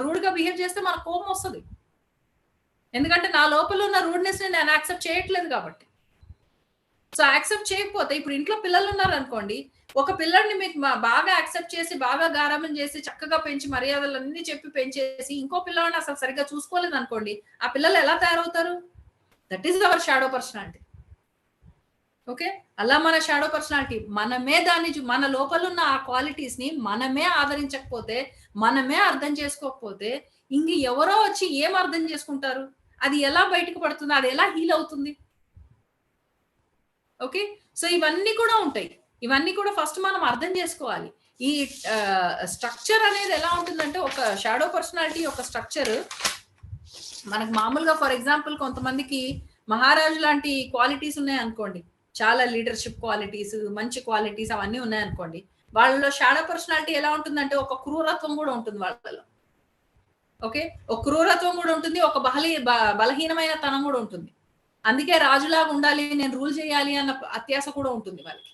రూడ్ గా బిహేవ్ చేస్తే మనకు కోపం వస్తుంది. ఎందుకంటే నా లోపల ఉన్న రూడ్నెస్ ని నేను యాక్సెప్ట్ చేయట్లేదు కాబట్టి. సో యాక్సెప్ట్ చేయకపోతే, ఇప్పుడు ఇంట్లో పిల్లలు ఉన్నారు అనుకోండి, ఒక పిల్లల్ని మీకు బాగా యాక్సెప్ట్ చేసి, బాగా గారాబం చేసి, చక్కగా పెంచి, మర్యాదలన్నీ చెప్పి పెంచేసి, ఇంకో పిల్లల్ని అసలు సరిగ్గా చూసుకోలేదు అనుకోండి, ఆ పిల్లలు ఎలా తయారవుతారు? That is our shadow personality. Okay, అలా మన షాడో పర్సనాలిటీ మనమే మన లోపల ఉన్న ఆ క్వాలిటీస్ ని మనమే ఆదరించకపోతే, మనమే అర్థం చేసుకోకపోతే ఇంక ఎవరో వచ్చి ఏం అర్థం చేసుకుంటారు? అది ఎలా బయటకు పడుతుంది? అది ఎలా హీల్ అవుతుంది? ఓకే, సో ఇవన్నీ కూడా ఉంటాయి. ఇవన్నీ కూడా ఫస్ట్ మనం అర్థం చేసుకోవాలి. ఈ స్ట్రక్చర్ అనేది ఎలా ఉంటుందంటే, ఒక షాడో పర్సనాలిటీ యొక్క స్ట్రక్చర్ మనకు మామూలుగా ఫర్ ఎగ్జాంపుల్ కొంతమందికి మహారాజు లాంటి క్వాలిటీస్ ఉన్నాయనుకోండి, చాలా లీడర్షిప్ క్వాలిటీస్, మంచి క్వాలిటీస్ అవన్నీ ఉన్నాయనుకోండి, వాళ్ళలో షాడో పర్సనాలిటీ ఎలా ఉంటుందంటే ఒక క్రూరత్వం కూడా ఉంటుంది వాళ్ళలో. ఓకే, ఒక క్రూరత్వం కూడా ఉంటుంది, ఒక బలహీనమైన తనం కూడా ఉంటుంది. అందుకే రాజులాగా ఉండాలి, నేను రూల్ చేయాలి అన్న అత్యాశ కూడా ఉంటుంది వాళ్ళకి.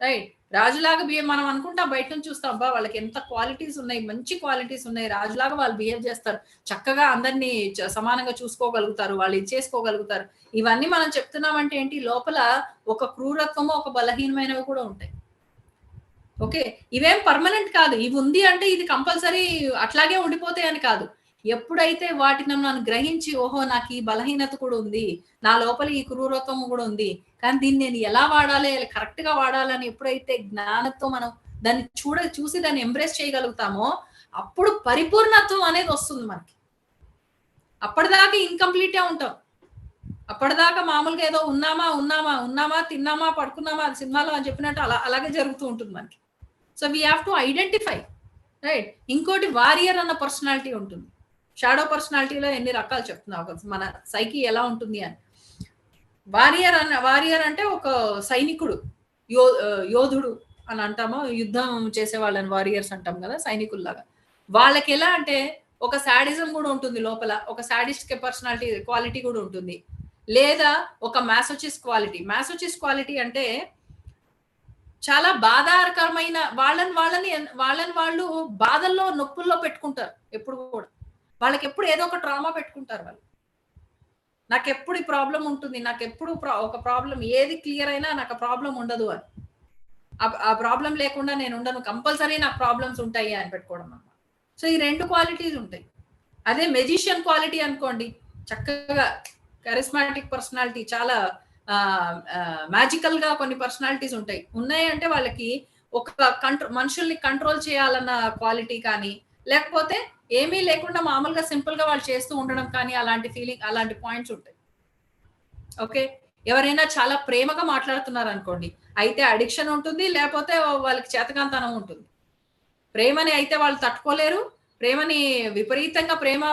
రైట్, రాజులాగా మనం అనుకుంటాం, బయట నుంచి చూస్తాం, అబ్బా వాళ్ళకి ఎంత క్వాలిటీస్ ఉన్నాయి, మంచి క్వాలిటీస్ ఉన్నాయి, రాజులాగా వాళ్ళు బిహేవ్ చేస్తారు, చక్కగా అందరినీ సమానంగా చూసుకోగలుగుతారు, వాళ్ళు ఇచ్చేసుకోగలుగుతారు. ఇవన్నీ మనం చెప్తున్నామంటే ఏంటి, లోపల ఒక క్రూరత్వము, ఒక బలహీనమైనవి కూడా ఉంటాయి. ఓకే, ఇవేం పర్మనెంట్ కాదు. ఇవి ఉంది అంటే ఇది కంపల్సరీ అట్లాగే ఉండిపోతాయి అని కాదు. ఎప్పుడైతే వాటిని మనం గ్రహించి, ఓహో నాకు ఈ బలహీనత కూడా ఉంది, నా లోపల ఈ క్రూరత్వం కూడా ఉంది, కానీ దీన్ని నేను ఎలా వాడాలి, కరెక్ట్ గా వాడాలని ఎప్పుడైతే జ్ఞానంతో మనం దాన్ని చూసి దాన్ని ఎంబ్రేస్ చేయగలుగుతామో, అప్పుడు పరిపూర్ణత్వం అనేది వస్తుంది మనకి. అప్పటిదాకా ఇన్కంప్లీటే ఉంటాం. అప్పటిదాకా మామూలుగా ఏదో ఉన్నామా తిన్నామా పడుకున్నామా అది సినిమాలో అని చెప్పినట్టు అలాగే జరుగుతూ ఉంటుంది మనకి. So we have to identify, right. ఇంకోటి వారియర్ అన్న పర్సనాలిటీ ఉంటుంది. షాడో పర్సనాలిటీలో ఎన్ని రకాలు చెప్తున్నావు, మన సైకి ఎలా ఉంటుంది అని. వారియర్ అంటే ఒక సైనికుడు, యోధుడు అని అంటామో, యుద్ధం చేసే వాళ్ళని వారియర్స్ అంటాం కదా, సైనికుల్లాగా. వాళ్ళకి ఎలా అంటే ఒక సాడిజం కూడా ఉంటుంది లోపల, ఒక సాడిస్ట్ పర్సనాలిటీ క్వాలిటీ కూడా ఉంటుంది. లేదా ఒక మాసోచిస్ట్ క్వాలిటీ అంటే చాలా బాధాకరమైన వాళ్ళని వాళ్ళు బాధల్లో నొప్పుల్లో పెట్టుకుంటారు. ఎప్పుడు కూడా వాళ్ళకి ఎప్పుడు ఏదో ఒక ట్రామా పెట్టుకుంటారు వాళ్ళు. నాకెప్పుడు ఈ ప్రాబ్లం ఉంటుంది, నాకెప్పుడు ఒక ప్రాబ్లం ఏది క్లియర్ అయినా నాకు ప్రాబ్లం ఉండదు అని, ఆ ప్రాబ్లం లేకుండా నేను ఉండను, కంపల్సరీ నాకు ప్రాబ్లమ్స్ ఉంటాయి అని పెట్టుకోవడం అన్నమాట. సో ఈ రెండు క్వాలిటీస్ ఉంటాయి. అదే మెజిషియన్ క్వాలిటీ అనుకోండి, చక్కగా కరిస్మాటిక్ పర్సనాలిటీ, చాలా మ్యాజికల్ గా కొన్ని పర్సనాలిటీస్ ఉన్నాయి అంటే వాళ్ళకి ఒక మనుషుల్ని కంట్రోల్ చేయాలన్న క్వాలిటీ కానీ, లేకపోతే ఏమీ లేకుండా మామూలుగా సింపుల్ గా వాళ్ళు చేస్తూ ఉండడం కానీ, అలాంటి ఫీలింగ్, అలాంటి పాయింట్స్ ఉంటాయి. ఓకే, ఎవరైనా చాలా ప్రేమగా మాట్లాడుతున్నారు అనుకోండి, అయితే అడిక్షన్ ఉంటుంది, లేకపోతే వాళ్ళకి చేతకాంతనం ఉంటుంది. ప్రేమని అయితే వాళ్ళు తట్టుకోలేరు, ప్రేమని విపరీతంగా ప్రేమ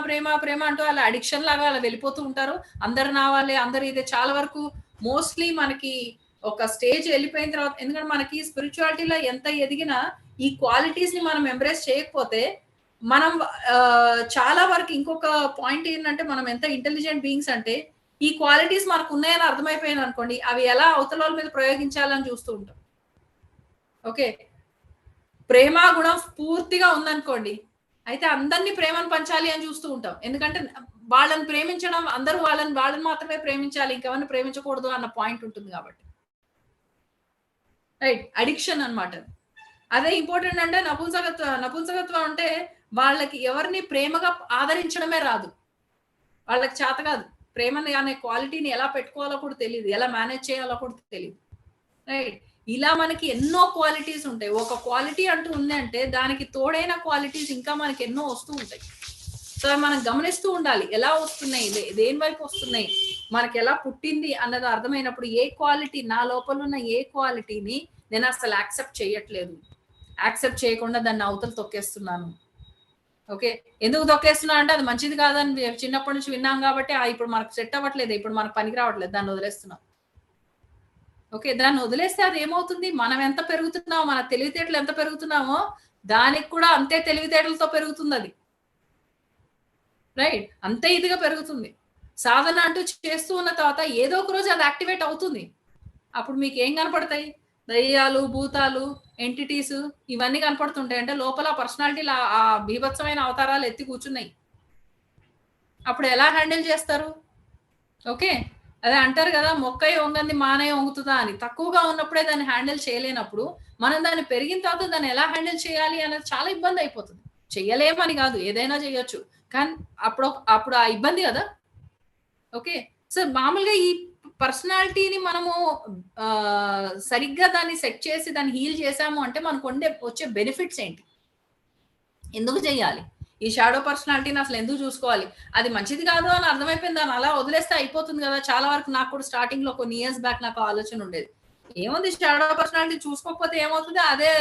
అంటూ అలా అడిక్షన్ లాగా అలా వెళ్ళిపోతూ ఉంటారు. అందరు నా వాళ్ళే, అందరు ఇదే. చాలా వరకు మోస్ట్లీ మనకి ఒక స్టేజ్ వెళ్ళిపోయిన తర్వాత, ఎందుకంటే మనకి స్పిరిచువాలిటీలో ఎంత ఎదిగినా ఈ క్వాలిటీస్ ని మనం ఎంబ్రేస్ చేయకపోతే, మనం చాలా వరకు ఇంకొక పాయింట్ ఏంటంటే, మనం ఎంత ఇంటెలిజెంట్ బీయింగ్స్ అంటే, ఈ క్వాలిటీస్ మనకు ఉన్నాయని అర్థమైపోయింది అనుకోండి, అవి ఎలా అవతల వాళ్ళ మీద ప్రయోగించాలని చూస్తూ ఉంటాం. ఓకే, ప్రేమ గుణం పూర్తిగా ఉందనుకోండి, అయితే అందరినీ ప్రేమను పంచాలి అని చూస్తూ ఉంటాం. ఎందుకంటే వాళ్ళని ప్రేమించడం, అందరూ వాళ్ళని మాత్రమే ప్రేమించాలి, ఇంకెవరిని ప్రేమించకూడదు అన్న పాయింట్ ఉంటుంది కాబట్టి. రైట్, అడిక్షన్ అన్నమాట. అదే ఇంపార్టెంట్ అంటే నపుంసకత్వం అంటే వాళ్ళకి ఎవరిని ప్రేమగా ఆదరించడమే రాదు, వాళ్ళకి చేత కాదు. ప్రేమని అనే క్వాలిటీని ఎలా పెట్టుకోవాలో కూడా తెలియదు, ఎలా మేనేజ్ చేయాలో కూడా తెలియదు. రైట్, ఇలా మనకి ఎన్నో క్వాలిటీస్ ఉంటాయి. ఒక క్వాలిటీ అంటూ ఉంది అంటే దానికి తోడైన క్వాలిటీస్ ఇంకా మనకి ఎన్నో వస్తూ ఉంటాయి. సో మనం గమనిస్తూ ఉండాలి, ఎలా వస్తున్నాయి, దేని వైపు వస్తున్నాయి, మనకి ఎలా పుట్టింది అన్నది అర్థమైనప్పుడు, ఏ క్వాలిటీ నా లోపల ఉన్న ఏ క్వాలిటీని నేను అసలు యాక్సెప్ట్ చేయట్లేదు, యాక్సెప్ట్ చేయకుండా దాన్ని అవతల తొక్కేస్తున్నాను. ఓకే, ఎందుకు తొక్కేస్తున్నా అంటే అది మంచిది కాదని చిన్నప్పటి నుంచి విన్నాం కాబట్టి, ఇప్పుడు మనకు సెట్ అవ్వట్లేదు, ఇప్పుడు మనకు పనికి రావట్లేదు, దాన్ని వదిలేస్తున్నాం. ఓకే, దాన్ని వదిలేస్తే అది ఏమవుతుంది, మనం ఎంత పెరుగుతున్నామో, మన తెలివితేటలు ఎంత పెరుగుతున్నామో దానికి కూడా అంతే తెలివితేటలతో పెరుగుతుంది అది. రైట్, అంతే ఇదిగా పెరుగుతుంది. సాధన అంటూ చేస్తూ ఉన్న తర్వాత ఏదో ఒక రోజు అది యాక్టివేట్ అవుతుంది. అప్పుడు మీకు ఏం కనపడతాయి, దయ్యాలు, భూతాలు, ఎంటిటీస్ ఇవన్నీ కనపడుతుంటాయి. అంటే లోపల పర్సనాలిటీలు ఆ బీభత్సమైన అవతారాలు ఎత్తి కూర్చున్నాయి. అప్పుడు ఎలా హ్యాండిల్ చేస్తారు? ఓకే, అదే అంటారు కదా, మొక్కై వంగంది మానే వంగుతుందా అని. తక్కువగా ఉన్నప్పుడే దాన్ని హ్యాండిల్ చేయలేనప్పుడు మనం దాన్ని పెరిగిన తర్వాత దాన్ని ఎలా హ్యాండిల్ చేయాలి అనేది చాలా ఇబ్బంది అయిపోతుంది. చెయ్యలేమని కాదు, ఏదైనా చేయొచ్చు, కానీ అప్పుడు ఆ ఇబ్బంది కదా. ఓకే, సో మామూలుగా ఈ పర్సనాలిటీని మనము సరిగ్గా దాన్ని సెట్ చేసి దాన్ని హీల్ చేసాము అంటే మనకు వచ్చే బెనిఫిట్స్ ఏంటి, ఎందుకు చేయాలి, ఈ షాడో పర్సనాలిటీని అసలు ఎందుకు చూసుకోవాలి, అది మంచిది కాదు అని అర్థమైపోయింది, దాన్ని అలా వదిలేస్తే అయిపోతుంది కదా. చాలా వరకు నాకు కూడా స్టార్టింగ్ లో కొన్ని ఇయర్స్ బ్యాక్ నాకు ఆలోచన ఉండేది, ఏముంది షాడో పర్సనాలిటీ చూసుకోకపోతే ఏమవుతుంది, అదే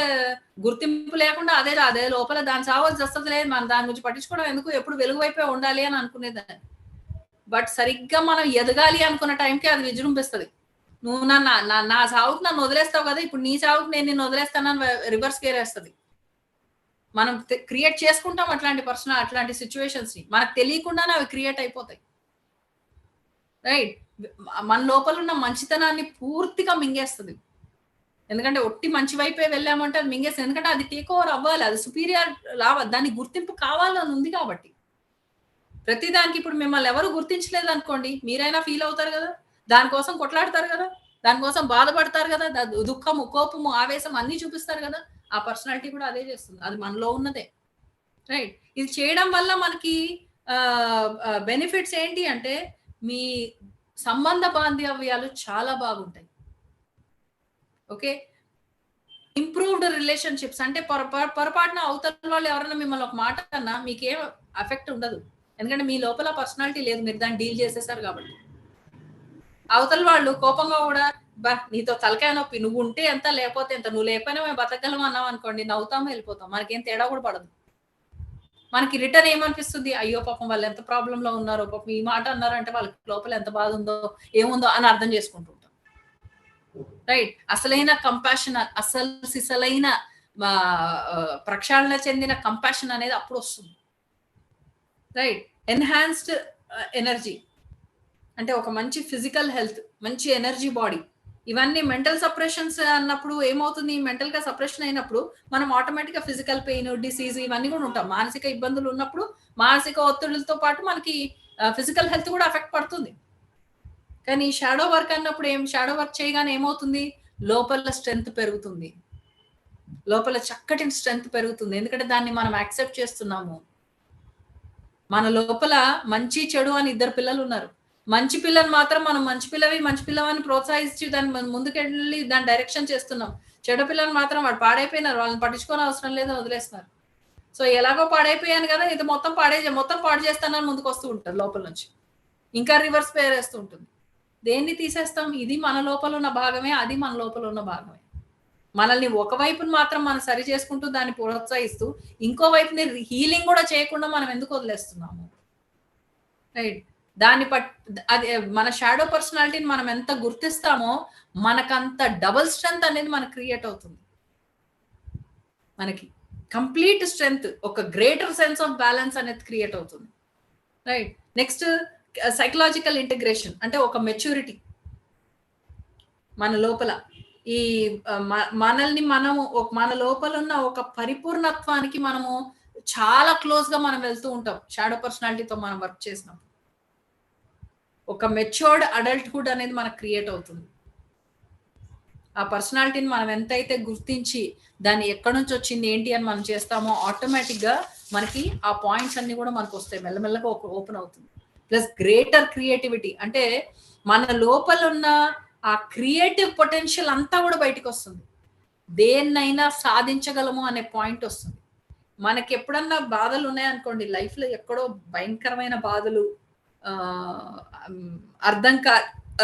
గుర్తింపు లేకుండా అదే అదే లోపల దాని సావాల్సి వస్తుంది లేదు, మనం దాని గురించి పట్టించుకోవడం ఎందుకు, ఎప్పుడు వెలుగు వైపే ఉండాలి అని అనుకునేదాన్ని. బట్ సరిగ్గా మనం ఎదగాలి అనుకున్న టైంకి అది విజృంభిస్తుంది. నువ్వు నా సావుకు నన్ను వదిలేస్తావు కదా, ఇప్పుడు నీ సావుకు నేను నిన్ను వదిలేస్తానని రివర్స్ కేరేస్తుంది. మనం క్రియేట్ చేసుకుంటాం అట్లాంటి అట్లాంటి సిచ్యువేషన్స్ ని, మనకు తెలియకుండానే అవి క్రియేట్ అయిపోతాయి. రైట్, మన లోపల ఉన్న మంచితనాన్ని పూర్తిగా మింగేస్తుంది. ఎందుకంటే ఒట్టి మంచి వైపే వెళ్ళామంటే అది మింగేస్తుంది, ఎందుకంటే అది టేక్ ఓవర్ అవ్వాలి, అది సుపీరియర్ రావాలి, దానికి గుర్తింపు కావాలని ఉంది కాబట్టి. ప్రతిదానికి ఇప్పుడు మిమ్మల్ని ఎవరు గుర్తించలేదు అనుకోండి, మీరైనా ఫీల్ అవుతారు కదా, దానికోసం కొట్లాడతారు కదా, దానికోసం బాధపడతారు కదా, దుఃఖము, కోపము, ఆవేశం అన్ని చూపిస్తారు కదా. ఆ పర్సనాలిటీ కూడా అదే చేస్తుంది, అది మనలో ఉన్నదే. రైట్, ఇది చేయడం వల్ల మనకి బెనిఫిట్స్ ఏంటి అంటే మీ సంబంధ బాంధవ్యాలు చాలా బాగుంటాయి. ఓకే, ఇంప్రూవ్డ్ రిలేషన్షిప్స్, అంటే పొరపాటున అవతల వాళ్ళు ఎవరైనా మిమ్మల్ని ఒక మాట అన్నా మీకేం ఎఫెక్ట్ ఉండదు, ఎందుకంటే మీ లోపల పర్సనాలిటీ లేదు, మీరు దాన్ని డీల్ చేసేసారు కాబట్టి. అవతల వాళ్ళు కోపంగా కూడా బా నీతో తలకాయ నొప్పి, నువ్వు ఉంటే ఎంత లేకపోతే ఎంత, నువ్వు లేకపోయినా మేము బతకగలం అన్నాం అనుకోండి, నవ్వుతాము వెళ్ళిపోతాం, మనకేం తేడా కూడా పడదు. మనకి రిటర్న్ ఏమనిపిస్తుంది, అయ్యో పాపం వాళ్ళు ఎంత ప్రాబ్లం లో ఉన్నారో, పాపం ఈ మాట అన్నారంటే వాళ్ళకి లోపల ఎంత బాధ ఉందో ఏముందో అని అర్థం చేసుకుంటూ ఉంటాం. రైట్, అసలైన కంపాషన్, సిసలైన ప్రక్షాళన చెందిన కంపాషన్ అనేది అప్పుడు వస్తుంది. రైట్, ఎన్హాన్స్డ్ ఎనర్జీ అంటే ఒక మంచి ఫిజికల్ హెల్త్, మంచి ఎనర్జీ బాడీ, ఇవన్నీ మెంటల్ సప్రెషన్స్ అన్నప్పుడు ఏమవుతుంది, మెంటల్ గా సప్రెషన్ అయినప్పుడు మనం ఆటోమేటిక్ గా ఫిజికల్ పెయిన్, డిసీజ్ ఇవన్నీ కూడా ఉంటాం. మానసిక ఇబ్బందులు ఉన్నప్పుడు మానసిక ఒత్తిడితో పాటు మనకి ఫిజికల్ హెల్త్ కూడా ఎఫెక్ట్ పడుతుంది. కానీ షాడో వర్క్ అన్నప్పుడు షాడో వర్క్ చేయగానే ఏమవుతుంది, లోపల స్ట్రెంగ్త్ పెరుగుతుంది, లోపల చక్కటి స్ట్రెంగ్త్ పెరుగుతుంది, ఎందుకంటే దాన్ని మనం యాక్సెప్ట్ చేస్తున్నాము. మన లోపల మంచి చెడు అని ఇద్దరు పిల్లలు ఉన్నారు, మంచి పిల్లని మాత్రం మనం మంచి పిల్లవని ప్రోత్సహించి దాన్ని ముందుకెళ్ళి దాని డైరెక్షన్ చేస్తున్నాం, చెడు పిల్లని మాత్రం వాడు పాడైపోయినారు, వాళ్ళని పట్టించుకోని అవసరం లేదని వదిలేస్తున్నారు. సో ఎలాగో పాడైపోయాను కదా, ఇది మొత్తం పాడు చేస్తానని ముందుకు వస్తూ ఉంటారు లోపల నుంచి, ఇంకా రివర్స్ పేరేస్తూ ఉంటుంది. దేన్ని తీసేస్తాం, ఇది మన లోపల ఉన్న భాగమే, అది మన లోపల ఉన్న భాగమే. మనల్ని ఒకవైపుని మాత్రం మనం సరి చేసుకుంటూ దాన్ని ప్రోత్సహిస్తూ ఇంకో వైపుని హీలింగ్ కూడా చేయకుండా మనం ఎందుకు వదిలేస్తున్నాము. రైట్, అది మన షాడో పర్సనాలిటీని మనం ఎంత గుర్తిస్తామో మనకంత డబుల్ స్ట్రెంగ్త్ అనేది మనకు క్రియేట్ అవుతుంది, మనకి కంప్లీట్ స్ట్రెంగ్త్, ఒక గ్రేటర్ సెన్స్ ఆఫ్ బ్యాలెన్స్ అనేది క్రియేట్ అవుతుంది. రైట్, నెక్స్ట్ సైకలాజికల్ ఇంటిగ్రేషన్, అంటే ఒక మెచ్యూరిటీ మన లోపల, ఈ మనల్ని మనము మన లోపల ఉన్న ఒక పరిపూర్ణత్వానికి మనము చాలా క్లోజ్ గా మనం వెళ్తూ ఉంటాం షాడో పర్సనాలిటీతో మనం వర్క్ చేసినప్పుడు. ఒక మెచ్యూర్డ్ అడల్ట్హుడ్ అనేది మనకు క్రియేట్ అవుతుంది. ఆ పర్సనాలిటీని మనం ఎంతైతే గుర్తించి దాన్ని ఎక్కడి నుంచి వచ్చింది ఏంటి అని మనం చేస్తామో ఆటోమేటిక్ గా మనకి ఆ పాయింట్స్ అన్ని కూడా మనకు వస్తాయి, మెల్లమెల్లగా ఓపెన్ అవుతుంది. ప్లస్ గ్రేటర్ క్రియేటివిటీ, అంటే మన లోపల ఉన్న ఆ క్రియేటివ్ పొటెన్షియల్ అంతా కూడా బయటకు వస్తుంది, దేన్నైనా సాధించగలము అనే పాయింట్ వస్తుంది. మనకి ఎప్పుడన్నా బాధలు ఉన్నాయనుకోండి, లైఫ్ లో ఎక్కడో భయంకరమైన బాధలు,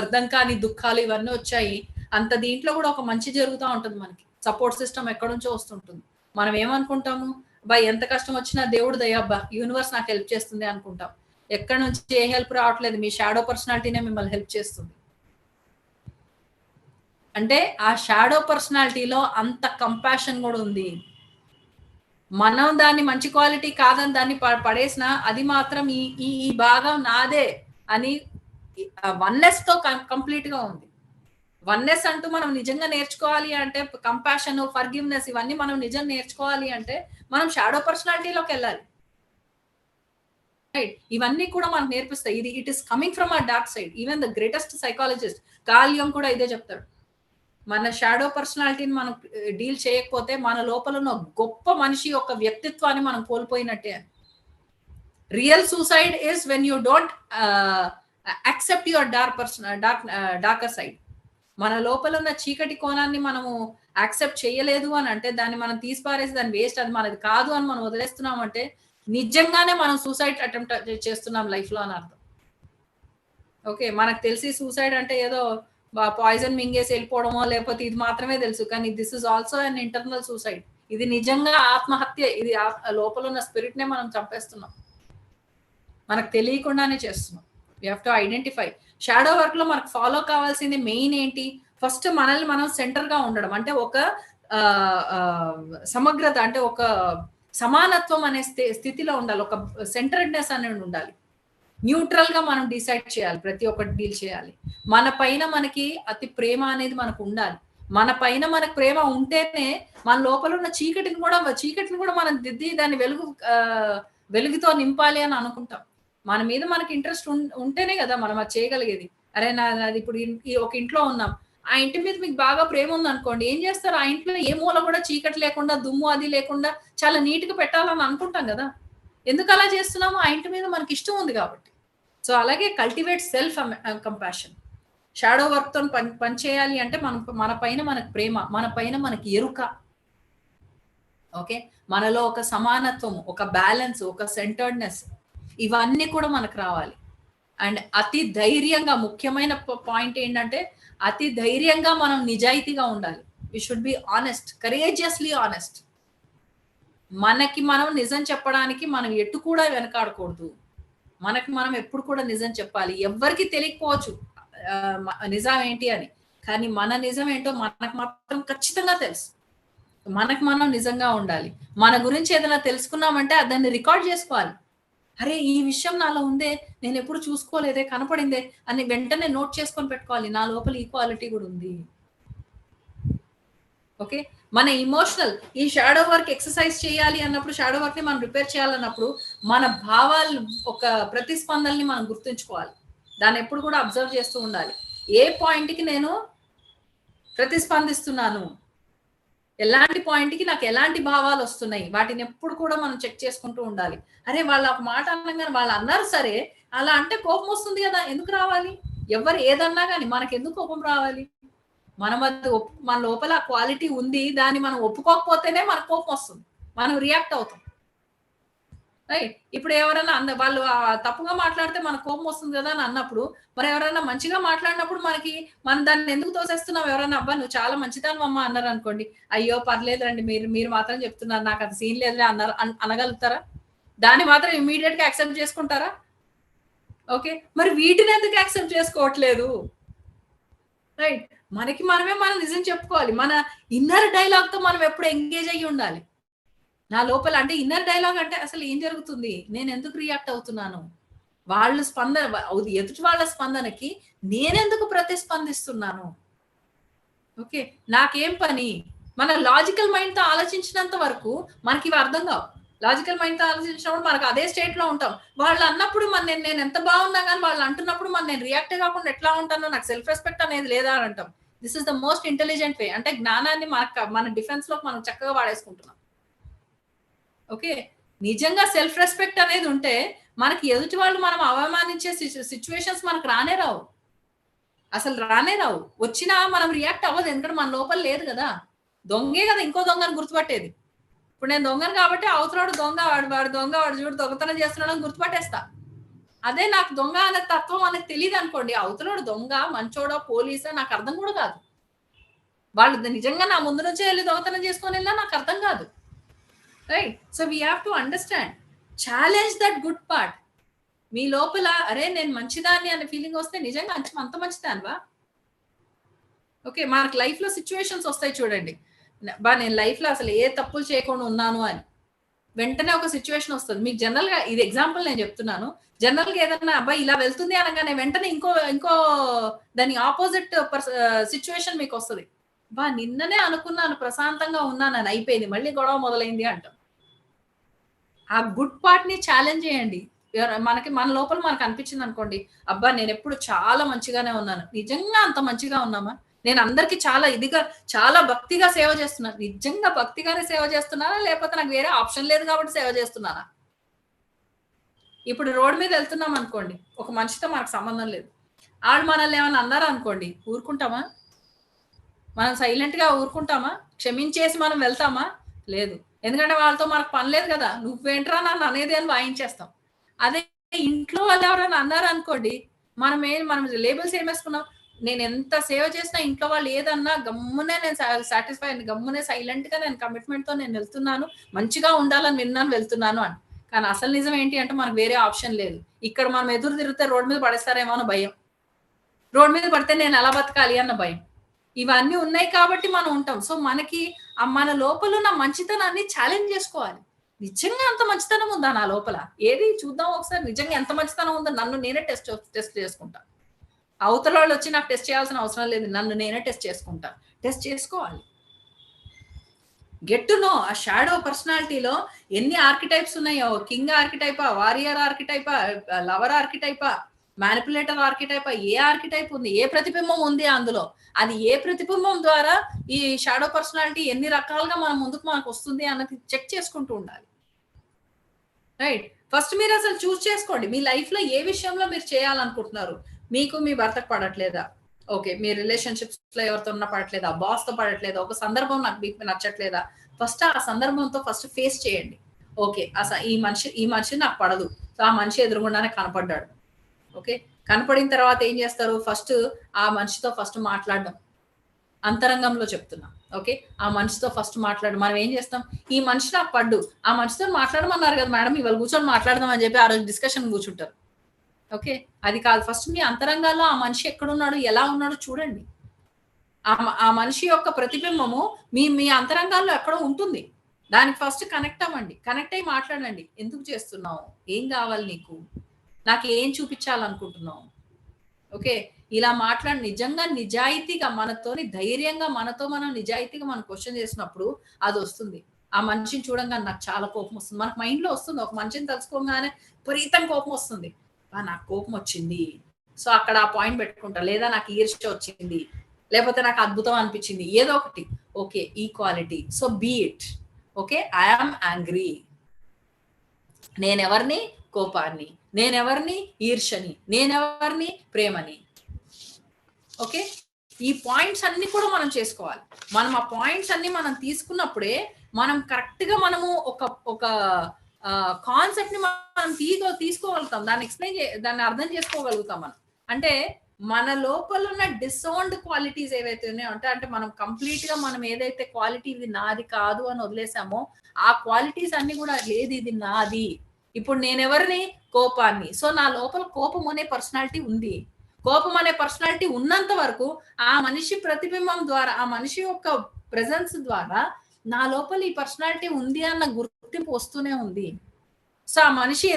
అర్థం కాని దుఃఖాలు ఇవన్నీ వచ్చాయి, అంత దీంట్లో కూడా ఒక మంచి జరుగుతూ ఉంటుంది, మనకి సపోర్ట్ సిస్టమ్ ఎక్కడి నుంచో వస్తుంటుంది. మనం ఏమనుకుంటాము, బా ఎంత కష్టం వచ్చినా దేవుడు దయబ్బా యూనివర్స్ నాకు హెల్ప్ చేస్తుంది అనుకుంటాం. ఎక్కడి నుంచి ఏ హెల్ప్ రావట్లేదు, మీ షాడో పర్సనాలిటీనే మిమ్మల్ని హెల్ప్ చేస్తుంది. అంటే ఆ షాడో పర్సనాలిటీలో అంత కంపాషన్ కూడా ఉంది. మనం దాన్ని మంచి క్వాలిటీ కాదని దాన్ని పడేసిన అది మాత్రం ఈ భాగం నాదే అని వన్నెస్ తో కంప్లీట్ గా ఉంది. వన్నెస్ అంటూ మనం నిజంగా నేర్చుకోవాలి అంటే, కంపాషన్, ఫర్గివ్నెస్ ఇవన్నీ మనం నిజంగా నేర్చుకోవాలి అంటే మనం షాడో పర్సనాలిటీలోకి వెళ్ళాలి. రైట్, ఇవన్నీ కూడా మనకు నేర్పిస్తాయి. It is coming from our dark side. Even the greatest psychologist Carl Jung కూడా ఇదే చెప్తాడు. మన షాడో పర్సనాలిటీని మనం డీల్ చేయకపోతే మన లోపల ఉన్న గొప్ప మనిషి యొక్క వ్యక్తిత్వాన్ని మనం కోల్పోయినట్టే. Real suicide is when you don't accept your darker side. మన లోపల ఉన్న చీకటి కోణాన్ని మనము యాక్సెప్ట్ చేయలేదు అని అంటే, దాన్ని మనం తీసిపారేసి దాన్ని వేస్ట్, అది మనది కాదు అని మనం వదిలేస్తున్నాం అంటే నిజంగానే మనం సూసైడ్ అటెంప్ట్ చేస్తున్నాం లైఫ్ లో అని అర్థం. ఓకే, మనకు తెలిసి సూసైడ్ అంటే ఏదో పాయిజన్ మింగేసి వెళ్ళిపోవడమో లేకపోతే ఇది మాత్రమే తెలుసు, కానీ this is also an internal suicide. ఇది నిజంగా ఆత్మహత్య. ఇది లోపల ఉన్న స్పిరిట్ నే మనం చంపేస్తున్నాం, మనకు తెలియకుండానే చేస్తున్నాం. We have to identify. Shadow work లో మనకు ఫాలో కావాల్సింది మెయిన్ ఏంటి? ఫస్ట్ మనల్ని మనం సెంటర్ గా ఉండడం, అంటే ఒక సమగ్రత, అంటే ఒక సమానత్వం అనే స్థితిలో ఉండాలి. ఒక సెంటర్డ్నెస్ అనేది ఉండాలి. న్యూట్రల్ గా మనం డిసైడ్ చేయాలి, ప్రతి ఒక్కటి డీల్ చేయాలి. మన పైన మనకి అతి ప్రేమ అనేది మనకు ఉండాలి. మన పైన మనకు ప్రేమ ఉంటేనే మన లోపల ఉన్న చీకటిని కూడా మనం దిద్ది దాన్ని వెలుగుతో నింపాలి అని అనుకుంటాం. మన మీద మనకి ఇంట్రెస్ట్ ఉంటేనే కదా మనం అది చేయగలిగేది. అరే నాది ఇప్పుడు ఒక ఇంట్లో ఉన్నాం, ఆ ఇంటి మీద మీకు బాగా ప్రేమ ఉంది అనుకోండి, ఏం చేస్తారు? ఆ ఇంట్లో ఏ మూల కూడా చీకటి లేకుండా, దుమ్ము అది లేకుండా చాలా నీట్ గా పెట్టాలని అనుకుంటాం కదా. ఎందుకు అలా చేస్తున్నాము? ఆ ఇంటి మీద మనకి ఇష్టం ఉంది కాబట్టి. సో అలాగే cultivate self compassion. Shadow work తో పని చేయాలి అంటే మన పైన మనకు ప్రేమ, మన పైన మనకి ఎరుక. ఓకే, మనలో ఒక సమానత్వం, ఒక బ్యాలెన్స్, ఒక సెంటర్డ్నెస్, ఇవన్నీ కూడా మనకు రావాలి. అండ్ అతి ధైర్యంగా, ముఖ్యమైన పాయింట్ ఏంటంటే అతి ధైర్యంగా మనం నిజాయితీగా ఉండాలి. We should be honest, courageously honest. మనకి మనం నిజం చెప్పడానికి మనం ఎటు కూడా వెనకాడకూడదు. మనకి మనం ఎప్పుడు కూడా నిజం చెప్పాలి. ఎవ్వరికి తెలియకపోవచ్చు నిజం ఏంటి అని, కానీ మన నిజం ఏంటో మనకు మాత్రం ఖచ్చితంగా తెలుసు. మనకు మనం నిజంగా ఉండాలి. మన గురించి ఏదైనా తెలుసుకున్నామంటే దాన్ని రికార్డ్ చేసుకోవాలి. అరే ఈ విషయం నాలో ఉందే, నేను ఎప్పుడు చూసుకోలేదే, కనపడిందే అని వెంటనే నోట్ చేసుకొని పెట్టుకోవాలి. నా లోపల ఈ క్వాలిటీ కూడా ఉంది. ఓకే, మన ఇమోషనల్, ఈ షాడో వర్క్ ఎక్సర్సైజ్ చేయాలి అన్నప్పుడు, షాడో వర్క్ ని మనం రిపేర్ చేయాలన్నప్పుడు మన భావాలు, ఒక ప్రతిస్పందనని మనం గుర్తుంచుకోవాలి. దాన్ని ఎప్పుడు కూడా అబ్జర్వ్ చేస్తూ ఉండాలి. ఏ పాయింట్ కి నేను ప్రతిస్పందిస్తున్నాను, ఎలాంటి పాయింట్ కి నాకు ఎలాంటి భావాలు వస్తున్నాయి, వాటిని ఎప్పుడు కూడా మనం చెక్ చేసుకుంటూ ఉండాలి. అరే వాళ్ళు ఒక మాట అనగానే వాళ్ళు అన్నారు సరే, అలా అంటే కోపం వస్తుంది కదా, ఎందుకు రావాలి? ఎవరు ఏదన్నా కానీ మనకి ఎందుకు కోపం రావాలి? మన లోపల క్వాలిటీ ఉంది, దాన్ని మనం ఒప్పుకోకపోతేనే మనకు కోపం వస్తుంది, మనం రియాక్ట్ అవుతాం. రైట్, ఇప్పుడు ఎవరైనా వాళ్ళు తప్పుగా మాట్లాడితే మనకు కోపం వస్తుంది కదా అని అన్నప్పుడు, మరి ఎవరైనా మంచిగా మాట్లాడినప్పుడు మనం దాన్ని ఎందుకు తోసేస్తున్నాం? ఎవరైనా అబ్బా నువ్వు చాలా మంచిదానివమ్మ అన్నారు అనుకోండి, అయ్యో పర్లేదండి, మీరు మాత్రం చెప్తున్నారు, నాకు అది సీన్ లేదులే అనగలుగుతారా? దాన్ని మాత్రం ఇమీడియట్ గా యాక్సెప్ట్ చేసుకుంటారా? ఓకే, మరి వీటిని ఎందుకు యాక్సెప్ట్ చేసుకోవట్లేదు? రైట్, మనమే మనం నిజం చెప్పుకోవాలి. మన ఇన్నర్ డైలాగ్ తో మనం ఎప్పుడు ఎంగేజ్ అయ్యి ఉండాలి. నా లోపల, అంటే ఇన్నర్ డైలాగ్ అంటే అసలు ఏం జరుగుతుంది, నేను ఎందుకు రియాక్ట్ అవుతున్నాను, వాళ్ళ స్పందన, ఎదుటి వాళ్ళ స్పందనకి నేనెందుకు ప్రతిస్పందిస్తున్నాను? ఓకే, నాకేం పని? మన లాజికల్ మైండ్ తో ఆలోచించినంత వరకు మనకి ఇవి అర్థం కావు. లాజికల్ మైండ్ తో ఆలోచించినప్పుడు మనకు అదే స్టేట్ లో ఉంటాం. వాళ్ళు అన్నప్పుడు నేను ఎంత బాగున్నా కానీ వాళ్ళు అంటున్నప్పుడు నేను రియాక్ట్ కాకుండా ఎట్లా ఉంటానో, నాకు సెల్ఫ్ రెస్పెక్ట్ అనేది లేదా అని అంటాం. This is the most intelligent way. అంటే జ్ఞానాన్ని మన డిఫెన్స్ లో మనం చక్కగా వాడేసుకుంటున్నాం. ఓకే, నిజంగా సెల్ఫ్ రెస్పెక్ట్ అనేది ఉంటే మనకి ఎదుటి వాళ్ళు మనం అవమానించే సిచ్యువేషన్స్ మనకు రానే రావు, అసలు రానే రావు. వచ్చినా మనం రియాక్ట్ అవ్వదు, ఎందుకంటే మన లోపల లేదు కదా. దొంగే కదా ఇంకో దొంగను గుర్తుపట్టేది. ఇప్పుడు నేను దొంగను కాబట్టి అవతలాడు దొంగ, వాడు దొంగ, వాడు చూడు దొంగతనం చేస్తున్నాడని గుర్తుపట్టేస్తా. అదే నాకు దొంగ అనే తత్వం అనేది తెలియదు అనుకోండి, అవతలాడు దొంగ, మంచోడో, పోలీసా నాకు అర్థం కూడా కాదు. వాళ్ళు నిజంగా నా ముందు నుంచే వెళ్ళి దొంగతనం చేసుకొని వెళ్ళినా నాకు అర్థం కాదు. Right, so we have to understand, challenge that good part. మీ లోపల అరే నేను మంచిదాన్ని అనే ఫీలింగ్ వస్తే నిజంగా అంత మంచిదానివా? ఓకే, మనకు లైఫ్ లో సిచ్యువేషన్స్ వస్తాయి చూడండి, నేను లైఫ్ లో అసలు ఏ తప్పులు చేయకుండా ఉన్నాను అని వెంటనే ఒక సిచ్యువేషన్ వస్తుంది మీకు. జనరల్ గా ఇది ఎగ్జాంపుల్ నేను చెప్తున్నాను. జనరల్ గా ఏదన్నా అబ్బాయి ఇలా వెళ్తుంది అనగానే వెంటనే ఇంకో దాని ఆపోజిట్ సిచ్యువేషన్ మీకు వస్తుంది. నిన్ననే అనుకున్నాను ప్రశాంతంగా ఉన్నానని, అయిపోయింది మళ్ళీ గొడవ మొదలైంది అంటాం. ఆ గుడ్ పార్ట్ ని ఛాలెంజ్ చేయండి. మన లోపల మనకు అనిపించింది అనుకోండి, అబ్బా నేను ఎప్పుడు చాలా మంచిగానే ఉన్నాను, నిజంగా అంత మంచిగా ఉన్నామా? నేను అందరికి చాలా భక్తిగా సేవ చేస్తున్నాను, నిజంగా భక్తిగానే సేవ చేస్తున్నానా, లేకపోతే నాకు వేరే ఆప్షన్ లేదు కాబట్టి సేవ చేస్తున్నానా? ఇప్పుడు రోడ్ మీద వెళ్తున్నాం అనుకోండి, ఒక మనిషితో మనకు సంబంధం లేదు, వాళ్ళు మనల్ని ఏమైనా అన్నారు అనుకోండి, ఊరుకుంటామా? మనం సైలెంట్ గా ఊరుకుంటామా? క్షమించేసి మనం వెళ్తామా? లేదు. ఎందుకంటే వాళ్ళతో మనకు పని లేదు కదా, నువ్వేంట్రా నన్ను అనేది అని వాయించేస్తాం. అదే ఇంట్లో వాళ్ళు ఎవరైనా అన్నారు అనుకోండి, మనం లేబుల్స్ ఏమేసుకున్నాం, నేను ఎంత సేవ చేసినా ఇంట్లో వాళ్ళు ఏదన్నా గమ్మునే నేను సాటిస్ఫై గమ్మునే సైలెంట్ గా నేను కమిట్మెంట్ తో నేను వెళ్తున్నాను, మంచిగా ఉండాలని విన్నాను వెళ్తున్నాను అని. కానీ అసలు నిజం ఏంటి అంటే మనకు వేరే ఆప్షన్ లేదు. ఇక్కడ మనం ఎదురు తిరిగితే రోడ్ మీద పడేస్తారేమో అన్న భయం, రోడ్ మీద పడితే నేను ఎలా బతకాలి అన్న భయం, ఇవన్నీ ఉన్నాయి కాబట్టి మనం ఉంటాం. సో మనకి మన లోపల ఉన్న మంచితనాన్ని ఛాలెంజ్ చేసుకోవాలి. నిజంగా అంత మంచితనం ఉందా నా లోపల? ఏది చూద్దాం ఒకసారి, నిజంగా ఎంత మంచితనం ఉందో నన్ను నేనే టెస్ట్ చేసుకుంటా. అవతల వాళ్ళు వచ్చి నాకు టెస్ట్ చేయాల్సిన అవసరం లేదు, నన్ను నేనే టెస్ట్ చేసుకుంటా. టెస్ట్ చేసుకోవాలి. గెట్ టు నో ఆ షాడో పర్సనాలిటీలో ఎన్ని ఆర్కిటైప్స్ ఉన్నాయో, కింగ్ ఆర్కిటైపా, వారియర్ ఆర్కిటైపా, లవర్ ఆర్కిటైపా, మ్యానిపులేటర్ ఆర్కిటైపా, ఏ ఆర్కిటైప్ ఉంది, ఏ ప్రతిబింబం ఉంది అందులో, అది ఏ ప్రతిబింబం ద్వారా ఈ షాడో పర్సనాలిటీ ఎన్ని రకాలుగా మన ముందుకు మనకు వస్తుంది అన్నది చెక్ చేసుకుంటూ ఉండాలి. రైట్. ఫస్ట్ మీరు అసలు చూస్ చేసుకోండి, మీ లైఫ్ లో ఏ విషయంలో మీరు చేయాలనుకుంటున్నారు. మీకు మీ భర్తకు పడట్లేదా? ఓకే. మీ రిలేషన్షిప్స్ లో ఎవరితో ఉన్నా పడట్లేదా? బాస్ తో పడట్లేదా? ఒక సందర్భం నాకు మీకు నచ్చట్లేదా? ఫస్ట్ ఆ సందర్భంతో ఫస్ట్ ఫేస్ చేయండి. ఓకే. ఈ మనిషి నాకు పడదు. సో ఆ మనిషి ఎదురుగుండానే కనపడ్డాడు. ఓకే. కనపడిన తర్వాత ఏం చేస్తారు? ఫస్ట్ ఆ మనిషితో ఫస్ట్ మాట్లాడడం. అంతరంగంలో చెప్తున్నా. ఓకే. ఆ మనిషితో ఫస్ట్ మాట్లాడు. మనం ఏం చేస్తాం? ఈ మనిషి నాకు పడ్డు. ఆ మనిషితో మాట్లాడమన్నారు కదా మేడం, ఇవాళ కూర్చొని మాట్లాడదాం అని చెప్పి ఆ రోజు డిస్కషన్ కూర్చుంటారు. ఓకే. అది కాదు. ఫస్ట్ మీ అంతరంగాల్లో ఆ మనిషి ఎక్కడున్నాడు, ఎలా ఉన్నాడో చూడండి. ఆ మనిషి యొక్క ప్రతిబింబము మీ అంతరంగాల్లో ఎక్కడో ఉంటుంది. దానికి ఫస్ట్ కనెక్ట్ అవ్వండి. కనెక్ట్ అయ్యి మాట్లాడండి. ఎందుకు చేస్తున్నావు? ఏం కావాలి నీకు? నాకు ఏం చూపించాలనుకుంటున్నావు? ఓకే. ఇలా మాట్లాడి నిజంగా నిజాయితీగా ధైర్యంగా మనతో మనం నిజాయితీగా మనం క్వెషన్ చేసినప్పుడు అది వస్తుంది. ఆ మనిషిని చూడంగానే నాకు చాలా కోపం వస్తుంది. మనకు మైండ్ లో వస్తుంది. ఒక మనిషిని తలుచుకోగానే విపరీతం కోపం వస్తుంది. నాకు కోపం వచ్చింది. సో అక్కడ ఆ పాయింట్ పెట్టుకుంటా. లేదా నాకు ఈర్ష్య వచ్చింది. లేకపోతే నాకు అద్భుతం అనిపించింది. ఏదో ఒకటి. Okay. Equality. So be it. Okay. I am angry. నేనెవరిని? కోపాన్ని. నేనెవరిని? ఈర్ష్యని. నేనెవరిని? ప్రేమని. ఓకే. ఈ పాయింట్స్ అన్ని కూడా మనం చేసుకోవాలి. మనం ఆ పాయింట్స్ అన్ని మనం తీసుకున్నప్పుడే మనం కరెక్ట్ గా మనము ఒక కాన్సెప్ట్ ని మనం తీసుకోగలుగుతాం. దాన్ని అర్థం చేసుకోగలుగుతాం మనం. అంటే మన లోపల ఉన్న డిసోన్డ్ క్వాలిటీస్ ఏవైతే ఉన్నాయో, అంటే మనం కంప్లీట్ గా మనం ఏదైతే క్వాలిటీ ఇది నాది కాదు అని వదిలేసామో, ఆ క్వాలిటీస్ అన్ని కూడా లేదు ఇది నాది. ఇప్పుడు నేనెవరిని? కోపాన్ని. సో నా లోపల కోపం అనే పర్సనాలిటీ ఉంది. కోపం అనే పర్సనాలిటీ ఉన్నంత వరకు ఆ మనిషి ప్రతిబింబం ద్వారా, ఆ మనిషి యొక్క ప్రెజెన్స్ ద్వారా నా లోపల ఈ పర్సనాలిటీ ఉంది అన్న గుర్తింపు వస్తూనే ఉంది. సో ఆ మనిషి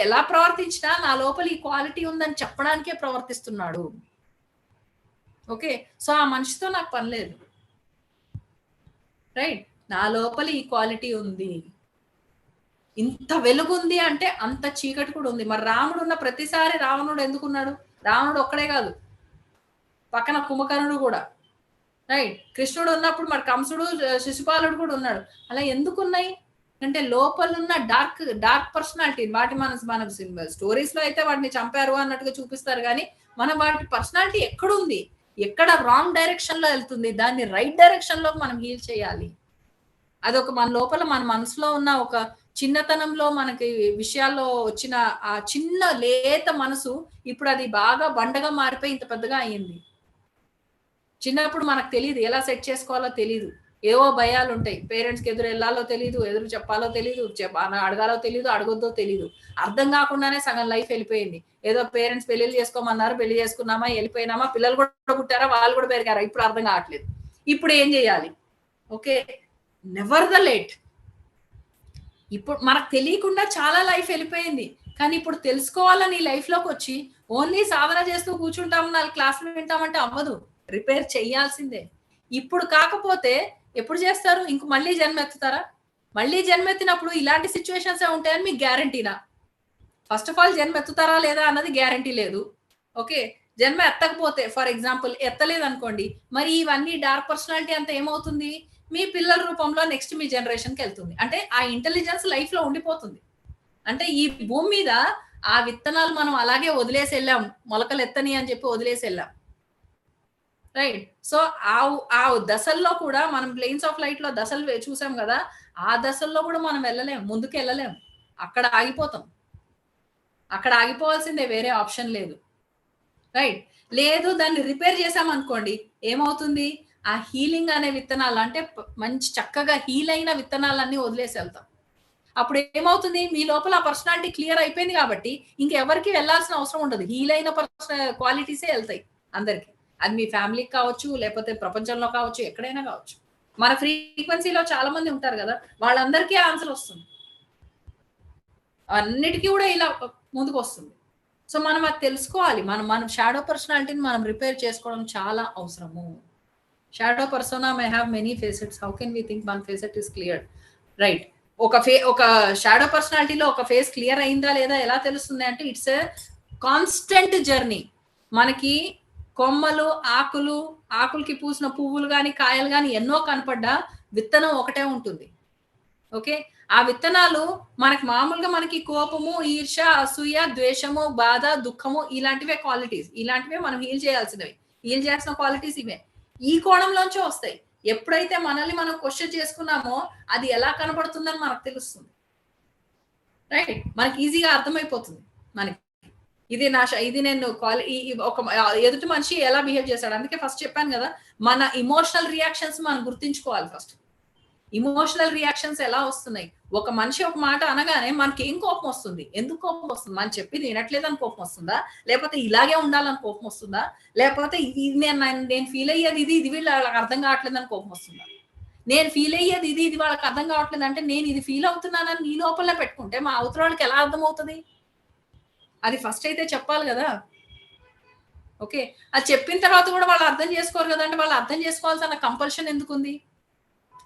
ఎలా ప్రవర్తించినా నా లోపల ఈ క్వాలిటీ ఉందని చెప్పడానికే ప్రవర్తిస్తున్నాడు. ఓకే. సో ఆ మనిషితో నాకు పని లేదు. రైట్. నా లోపల ఈ క్వాలిటీ ఉంది. ఇంత వెలుగుంది అంటే అంత చీకటి కూడా ఉంది. మరి రాముడు ఉన్న ప్రతిసారి రావణుడు ఎందుకున్నాడు? రావణుడు ఒక్కడే కాదు, పక్కన కుంభకర్ణుడు కూడా. రైట్. కృష్ణుడు ఉన్నప్పుడు మరి కంసుడు, శిశుపాలుడు కూడా ఉన్నాడు. అలా ఎందుకున్నాయి అంటే లోపలున్న డార్క్ పర్సనాలిటీ. వాటి మన స్టోరీస్ లో అయితే వాటిని చంపారు అన్నట్టుగా చూపిస్తారు, కానీ వాటి పర్సనాలిటీ ఎక్కడుంది, ఎక్కడ రాంగ్ డైరెక్షన్ లో వెళ్తుంది, దాన్ని రైట్ డైరెక్షన్ లో మనం హీల్ చేయాలి. అదొక మన లోపల మన మనసులో ఉన్న ఒక చిన్నతనంలో మనకి విషయాల్లో వచ్చిన ఆ చిన్న లేత మనసు ఇప్పుడు అది బాగా బండగా మారిపోయి ఇంత పెద్దగా అయ్యింది. చిన్నప్పుడు మనకు తెలియదు, ఎలా సెట్ చేసుకోవాలో తెలియదు. ఏవో భయాలు ఉంటాయి. పేరెంట్స్ కి ఎదురు వెళ్ళాలో తెలియదు, ఎదురు చెప్పాలో తెలియదు, అడగాలో తెలియదు, అడగొద్దో తెలియదు. అర్థం కాకుండానే సగం లైఫ్ వెళ్ళిపోయింది. ఏదో పేరెంట్స్ పెళ్లిళ్ళు చేసుకోమన్నారు, పెళ్లి చేసుకున్నామా, వెళ్ళిపోయినామా, పిల్లలు కూడా పుట్టారా, వాళ్ళు కూడా పెరిగారా, ఇప్పుడు అర్థం కావట్లేదు. ఇప్పుడు ఏం చేయాలి? ఓకే. Never the late. ఇప్పుడు మనకు తెలియకుండా చాలా లైఫ్ వెళ్ళిపోయింది. కానీ ఇప్పుడు తెలుసుకోవాలని లైఫ్ లోకి వచ్చి ఓన్లీ సాధన చేస్తూ కూర్చుంటాము, 4 క్లాసులు వింటామంటే అవ్వదు. రిపేర్ చెయ్యాల్సిందే. ఇప్పుడు కాకపోతే ఎప్పుడు చేస్తారు? ఇంక మళ్ళీ జన్మెత్తుతారా? మళ్ళీ జన్మెత్తినప్పుడు ఇలాంటి సిచ్యువేషన్స్ ఉంటాయని మీకు గ్యారంటీనా? ఫస్ట్ ఆఫ్ ఆల్ జన్మెత్తుతారా లేదా అన్నది గ్యారంటీ లేదు. ఓకే. జన్మ ఎత్తకపోతే, ఫర్ ఎగ్జాంపుల్ ఎత్తలేదు అనుకోండి, మరి ఇవన్నీ డార్క్ పర్సనాలిటీ అంతా ఏమవుతుంది? మీ పిల్లల రూపంలో నెక్స్ట్ మీ జనరేషన్కి వెళ్తుంది. అంటే ఆ ఇంటెలిజెన్స్ లైఫ్ లో ఉండిపోతుంది. అంటే ఈ భూమి మీద ఆ విత్తనాలు మనం అలాగే వదిలేసి వెళ్ళాం, మొలకలు ఎత్తని అని చెప్పి వదిలేసి వెళ్ళాం. రైట్. సో ఆ దశల్లో కూడా మనం ప్లేన్స్ ఆఫ్ లైట్ లో దశలు చూసాం కదా, ఆ దశల్లో కూడా మనం వెళ్ళలేం, ముందుకు వెళ్ళలేం, అక్కడ ఆగిపోతాం. అక్కడ ఆగిపోవాల్సిందే, వేరే ఆప్షన్ లేదు. రైట్. లేదు దాన్ని రిపేర్ చేసాం అనుకోండి, ఏమవుతుంది, ఆ హీలింగ్ అనే విత్తనాలు అంటే మంచి చక్కగా హీల్ అయిన విత్తనాలన్నీ వదిలేసి వెళ్తాం. అప్పుడు ఏమవుతుంది, మీ లోపల ఆ పర్సనాలిటీ క్లియర్ అయిపోయింది కాబట్టి ఇంకెవరికి వెళ్ళాల్సిన అవసరం ఉండదు. హీల్ అయిన క్వాలిటీసే వెళ్తాయి అందరికి. అది మీ ఫ్యామిలీకి కావచ్చు, లేకపోతే ప్రపంచంలో కావచ్చు, ఎక్కడైనా కావచ్చు. మన ఫ్రీక్వెన్సీలో చాలా మంది ఉంటారు కదా, వాళ్ళందరికీ ఆన్సర్ వస్తుంది, అన్నిటికీ కూడా ఇలా ముందుకు వస్తుంది. సో మనం అది తెలుసుకోవాలి. మనం షాడో పర్సనాలిటీని మనం రిపేర్ చేసుకోవడం చాలా అవసరము. Shadow persona may have many facets, how can we think one facet is clear? Right. ఒక షాడో పర్సనాలిటీలో ఒక ఫేస్ క్లియర్ అయిందా లేదా ఎలా తెలుస్తుంది అంటే, ఇట్స్ ఎ కాన్స్టెంట్ జర్నీ. మనకి కొమ్మలు, ఆకులకి పూసిన పువ్వులు కానీ కాయలు కానీ ఎన్నో కనపడ్డా విత్తనం ఒకటే ఉంటుంది. ఓకే. ఆ విత్తనాలు మనకి కోపము, ఈర్ష, అసూయ, ద్వేషము, బాధ, దుఃఖము ఇలాంటివే క్వాలిటీస్. ఇలాంటివే మనం హీల్ చేయాల్సినవి. హీల్ చేయాల్సిన క్వాలిటీస్ ఇవే. ఈ కోణంలోంచే వస్తాయి. ఎప్పుడైతే మనల్ని మనం క్వశ్చన్ చేసుకున్నామో అది ఎలా కనబడుతుందని మనకు తెలుస్తుంది. రైట్. మనకి ఈజీగా అర్థమైపోతుంది. మనకి ఇది నేను ఒక ఎదుటి మనిషి ఎలా బిహేవ్ చేశాడు. అందుకే ఫస్ట్ చెప్పాను కదా, మన ఇమోషనల్ రియాక్షన్స్ మనం గుర్తించుకోవాలి ఫస్ట్. ఇమోషనల్ రియాక్షన్స్ ఎలా వస్తున్నాయి, ఒక మనిషి ఒక మాట అనగానే మనకి ఏం కోపం వస్తుంది, ఎందుకు కోపం వస్తుంది, మనం చెప్పింది వినట్లేదని కోపం వస్తుందా, లేకపోతే ఇలాగే ఉండాలని కోపం వస్తుందా, లేకపోతే నేను ఫీల్ అయ్యేది ఇది వీళ్ళకి అర్థం కావట్లేదని కోపం వస్తుందా? నేను ఫీల్ అయ్యేది ఇది వాళ్ళకి అర్థం కావట్లేదు అంటే నేను ఇది ఫీల్ అవుతున్నానని నీ లోపలే పెట్టుకుంటే మా అవతల వాళ్ళకి ఎలా అర్థం అవుతుంది? అది ఫస్ట్ అయితే చెప్పాలి కదా. ఓకే. అది చెప్పిన తర్వాత కూడా వాళ్ళు అర్థం చేసుకోరు కదా, అంటే వాళ్ళు అర్థం చేసుకోవాల్సిన కంపల్షన్ ఎందుకుంది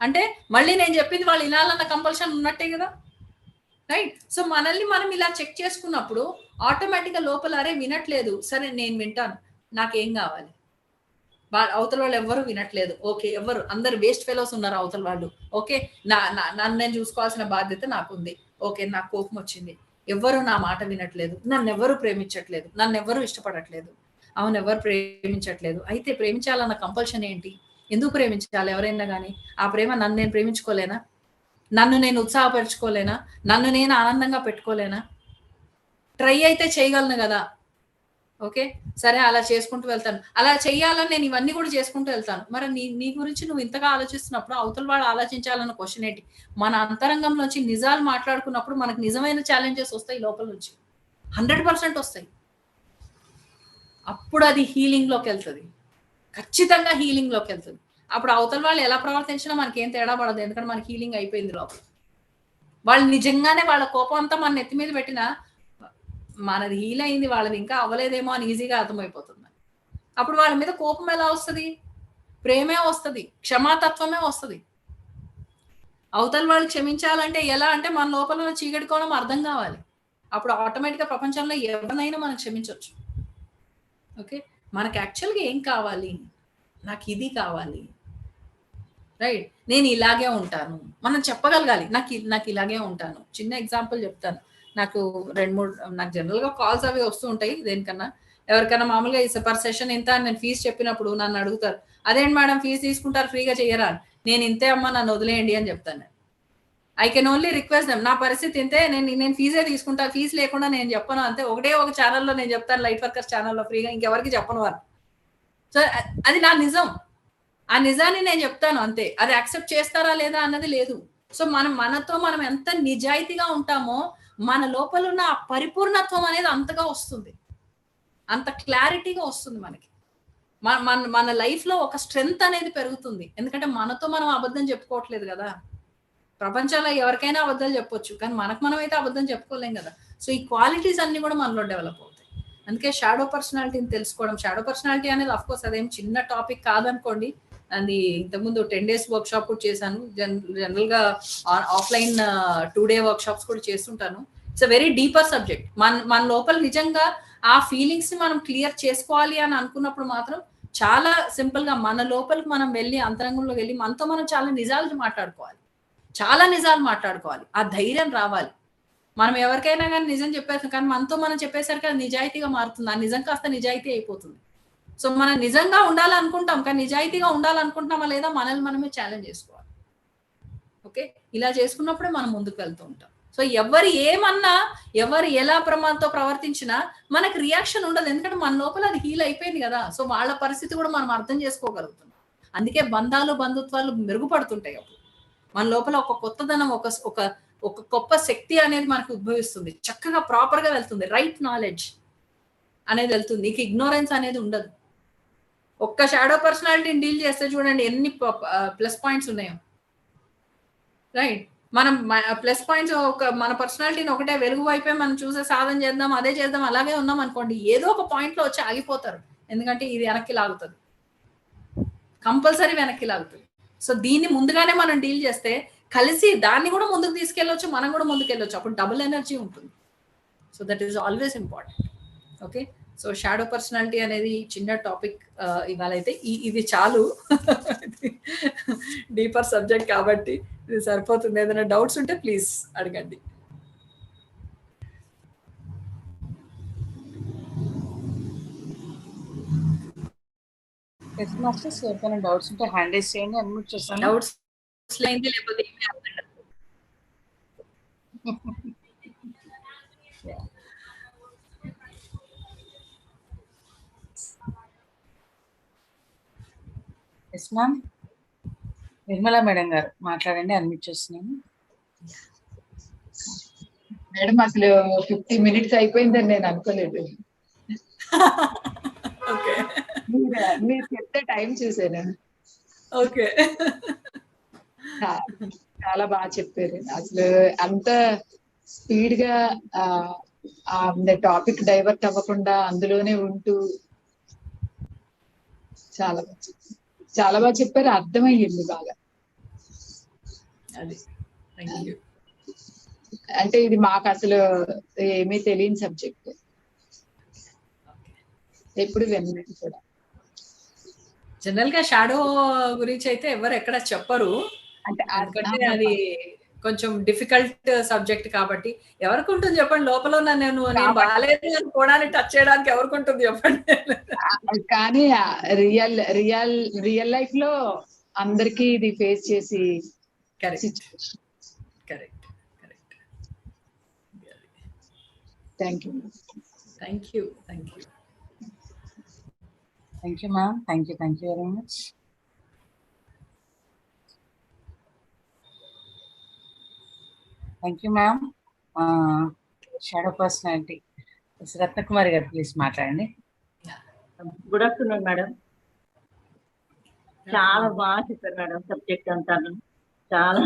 అంటే, మళ్ళీ నేను చెప్పింది వాళ్ళు వినాలన్న కంపల్షన్ ఉన్నట్టే కదా. రైట్. సో మనల్ని మనం ఇలా చెక్ చేసుకున్నప్పుడు ఆటోమేటిక్గా లోపల అరే వినట్లేదు, సరే నేను వింటాను, నాకేం కావాలి, అవతల వాళ్ళు ఎవ్వరు వినట్లేదు, ఓకే, ఎవరు అందరు వేస్ట్ ఫెలోస్ ఉన్నారు అవతల వాళ్ళు, ఓకే, నన్ను నేను చూసుకోవాల్సిన బాధ్యత నాకుంది, ఓకే, నాకు కోపం వచ్చింది, ఎవ్వరు నా మాట వినట్లేదు, నన్ను ఎవరు ప్రేమించట్లేదు, నన్ను ఎవరు ఇష్టపడట్లేదు, అవును ఎవరు ప్రేమించట్లేదు, అయితే ప్రేమించాలన్న కంపల్షన్ ఏంటి, ఎందుకు ప్రేమించాలి ఎవరైనా కానీ? ఆ ప్రేమ నన్ను నేను ప్రేమించుకోలేనా, నన్ను నేను ఉత్సాహపరచుకోలేనా, నన్ను నేను ఆనందంగా పెట్టుకోలేనా? ట్రై అయితే చేయగలను కదా. ఓకే, సరే అలా చేసుకుంటూ వెళ్తాను, అలా చెయ్యాలని నేను ఇవన్నీ కూడా చేసుకుంటూ వెళ్తాను. మరి నీ గురించి నువ్వు ఇంతగా ఆలోచిస్తున్నప్పుడు అవతల వాళ్ళు ఆలోచించాలన్న క్వశ్చన్ ఏంటి? మన అంతరంగంలోంచి నిజాలు మాట్లాడుకున్నప్పుడు మనకు నిజమైన ఛాలెంజెస్ వస్తాయి లోపల నుంచి, 100% వస్తాయి. అప్పుడు అది హీలింగ్ లోకి వెళ్తుంది, ఖచ్చితంగా హీలింగ్ లోకి వెళ్తుంది. అప్పుడు అవతల వాళ్ళు ఎలా ప్రవర్తించినా మనకేం తేడా పడదు, ఎందుకంటే మనకి హీలింగ్ అయిపోయింది లోపల. వాళ్ళు నిజంగానే వాళ్ళ కోపం అంతా మన నెత్తి మీద పెట్టినా మనది హీల్ అయింది, వాళ్ళది ఇంకా అవ్వలేదేమో అని ఈజీగా అర్థమైపోతుంది. అప్పుడు వాళ్ళ మీద కోపం ఎలా వస్తుంది? ప్రేమే వస్తుంది, క్షమాతత్వమే వస్తుంది. అవతల వాళ్ళు క్షమించాలంటే ఎలా అంటే మన లోపల చీకటి కోణం అర్థం కావాలి. అప్పుడు ఆటోమేటిక్గా ప్రపంచంలో ఎవరినైనా మనం క్షమించవచ్చు. ఓకే, మనకి యాక్చువల్గా ఏం కావాలి, నాకు ఇది కావాలి, రైట్, నేను ఇలాగే ఉంటాను, మనం చెప్పగలగాలి, నాకు ఇలాగే ఉంటాను. చిన్న ఎగ్జాంపుల్ చెప్తాను. నాకు 2-3 నాకు జనరల్ గా కాల్స్ అవి వస్తూ ఉంటాయి. దేనికన్నా ఎవరికైనా మామూలుగా పర్ సెషన్ ఇంత అని నేను ఫీజు చెప్పినప్పుడు నన్ను అడుగుతారు, అదేంటి మేడం ఫీజు తీసుకుంటారు ఫ్రీగా చెయ్యరా? నేను ఇంతే అమ్మా, నన్ను వదిలేయండి అని చెప్తాను. I can only request them, నా పరిస్థితి ఇంతే, నేను ఫీజే తీసుకుంటా, ఫీజు లేకుండా నేను చెప్పను అంతే. ఒకటే ఒక ఛానల్లో నేను చెప్తాను, లైట్ వర్కర్స్ ఛానల్లో ఫ్రీగా, ఇంకెవరికి చెప్పను వారు. సో అది నా నిజం, ఆ నిజాన్ని నేను చెప్తాను అంతే. అది యాక్సెప్ట్ చేస్తారా లేదా అన్నది లేదు. సో మనతో మనం ఎంత నిజాయితీగా ఉంటామో మన లోపల ఉన్న ఆ పరిపూర్ణత్వం అనేది అంతగా వస్తుంది, అంత క్లారిటీగా వస్తుంది మనకి. మన లైఫ్ లో ఒక స్ట్రెంగ్త్ అనేది పెరుగుతుంది, ఎందుకంటే మనతో మనం అబద్ధం చెప్పుకోవట్లేదు కదా. ప్రపంచంలో ఎవరికైనా అబద్ధాలు చెప్పొచ్చు, కానీ మనం అయితే అబద్ధం చెప్పుకోలేం కదా. సో ఈ క్వాలిటీస్ అన్ని కూడా మనలో డెవలప్ అవుతాయి. అందుకే షాడో పర్సనాలిటీని తెలుసుకోవడం. షాడో పర్సనాలిటీ అనేది అఫ్ కోర్స్ అదేం చిన్న టాపిక్ కాదనుకోండి. అది ఇంతకుముందు 10 days వర్క్ షాప్ కూడా చేశాను. జనరల్ గా ఆఫ్లైన్ 2 day వర్క్ షాప్స్ కూడా చేస్తుంటాను. It's a very deeper subject. మన లోపల నిజంగా ఆ ఫీలింగ్స్ ని మనం క్లియర్ చేసుకోవాలి అని అనుకున్నప్పుడు మాత్రం చాలా సింపుల్ గా మన లోపలికి మనం వెళ్ళి, అంతరంగంలో వెళ్ళి మనతో మనం చాలా నిజాలు మాట్లాడుకోవాలి, చాలా నిజాలు మాట్లాడుకోవాలి. ఆ ధైర్యం రావాలి. మనం ఎవరికైనా కానీ నిజం చెప్పేస్తాం, కానీ మనతో మనం చెప్పేసరికి అది నిజాయితీగా మారుతుంది. ఆ నిజం కాస్త నిజాయితీ అయిపోతుంది. సో మనం నిజంగా ఉండాలనుకుంటాం, కానీ నిజాయితీగా ఉండాలనుకుంటున్నామా లేదా మనల్ని మనమే ఛాలెంజ్ చేసుకోవాలి. ఓకే, ఇలా చేసుకున్నప్పుడే మనం ముందుకు వెళ్తూ ఉంటాం. సో ఎవరు ఏమన్నా, ఎవరు ఎలా ప్రమాదంతో ప్రవర్తించినా మనకు రియాక్షన్ ఉండదు, ఎందుకంటే మన లోపల అది హీల్ అయిపోయింది కదా. సో వాళ్ళ పరిస్థితి కూడా మనం అర్థం చేసుకోగలుగుతున్నాం. అందుకే బంధాలు బంధుత్వాలు మెరుగుపడుతుంటాయి. అప్పుడు మన లోపల ఒక కొత్తదనం, ఒక ఒక ఒక గొప్ప శక్తి అనేది మనకు ఉద్భవిస్తుంది. చక్కగా ప్రాపర్ గా వెళ్తుంది. రైట్ నాలెడ్జ్ అనేది వెళ్తుంది. నీకు ఇగ్నోరెన్స్ అనేది ఉండదు. ఒక్క షాడో పర్సనాలిటీని డీల్ చేస్తే చూడండి ఎన్ని ప్లస్ పాయింట్స్ ఉన్నాయో. రైట్, మనం ప్లస్ పాయింట్స్ మన పర్సనాలిటీని ఒకటే వెలుగు వైపే మనం చూసే సాధన చేద్దాం, అదే చేద్దాం, అలాగే ఉన్నాం అనుకోండి, ఏదో ఒక పాయింట్ లో వచ్చి ఆగిపోతారు. ఎందుకంటే ఇది వెనక్కి లాగుతుంది, కంపల్సరీ వెనక్కి లాగుతుంది. సో దీన్ని ముందుగానే మనం డీల్ చేస్తే కలిసి దాన్ని కూడా ముందుకు తీసుకెళ్ళొచ్చు, మనం కూడా ముందుకు వెళ్ళొచ్చు. అప్పుడు డబుల్ ఎనర్జీ ఉంటుంది. So that is always important. Okay, so shadow personality అనేది చిన్న టాపిక్ ఇవాళ అయితే ఇది చాలు. డీపర్ సబ్జెక్ట్ కాబట్టి ఇది సరిపోతుంది. ఏదైనా డౌట్స్ ఉంటే ప్లీజ్ అడగండి. ఎవరికైనా డౌట్స్ ఉంటే హ్యాండ్ రైజ్ చేయండి, అన్మ్యూట్ చేస్తాను. డౌట్స్ లేనిది లేకపోతే ఏమీ అర్థం కాదు. ఎస్ మ్యామ్, నిర్మలా మేడం గారు మాట్లాడండి, అన్మ్యూట్ చేస్తున్నాను. మేడం అసలు 50 minutes అయిపోయిందని నేను అనుకోలేదు. ఓకే, మీరు చెప్తే టైం చూసాను. ఓకే, చాలా బాగా చెప్పారు. అసలు అంత స్పీడ్ గా టాపిక్ డైవర్ట్ అవ్వకుండా అందులోనే ఉంటూ చాలా బాగా చెప్పారు. అర్థమయ్యింది బాగా. అది థ్యాంక్ యూ. అంటే ఇది మాకు అసలు ఏమీ తెలియని సబ్జెక్ట్, ఎప్పుడు వినలేదు కూడా. జనరల్ గా షాడో గురించి అయితే ఎవరు ఎక్కడ చెప్పరు, అంటే ఎందుకంటే అది కొంచెం డిఫికల్ట్ సబ్జెక్ట్ కాబట్టి. ఎవరికి ఉంటుంది చెప్పండి, లోపల ఉన్న నేను బాగాలేదు అనుకోవడానికి, టచ్ చేయడానికి ఎవరికి ఉంటుంది చెప్పండి. కానీ రియల్ లైఫ్ లో అందరికి ఇది ఫేస్ చేసి correct. Thank you ma'am. Thank you very much. Thank you ma'am. Shadow personality Ratnakumari గారు ప్లీజ్ మాట్లాడండి. Good afternoon madam. చాలా బాగా చెప్పారు మేడం సబ్జెక్ట్ అంతా. చాలా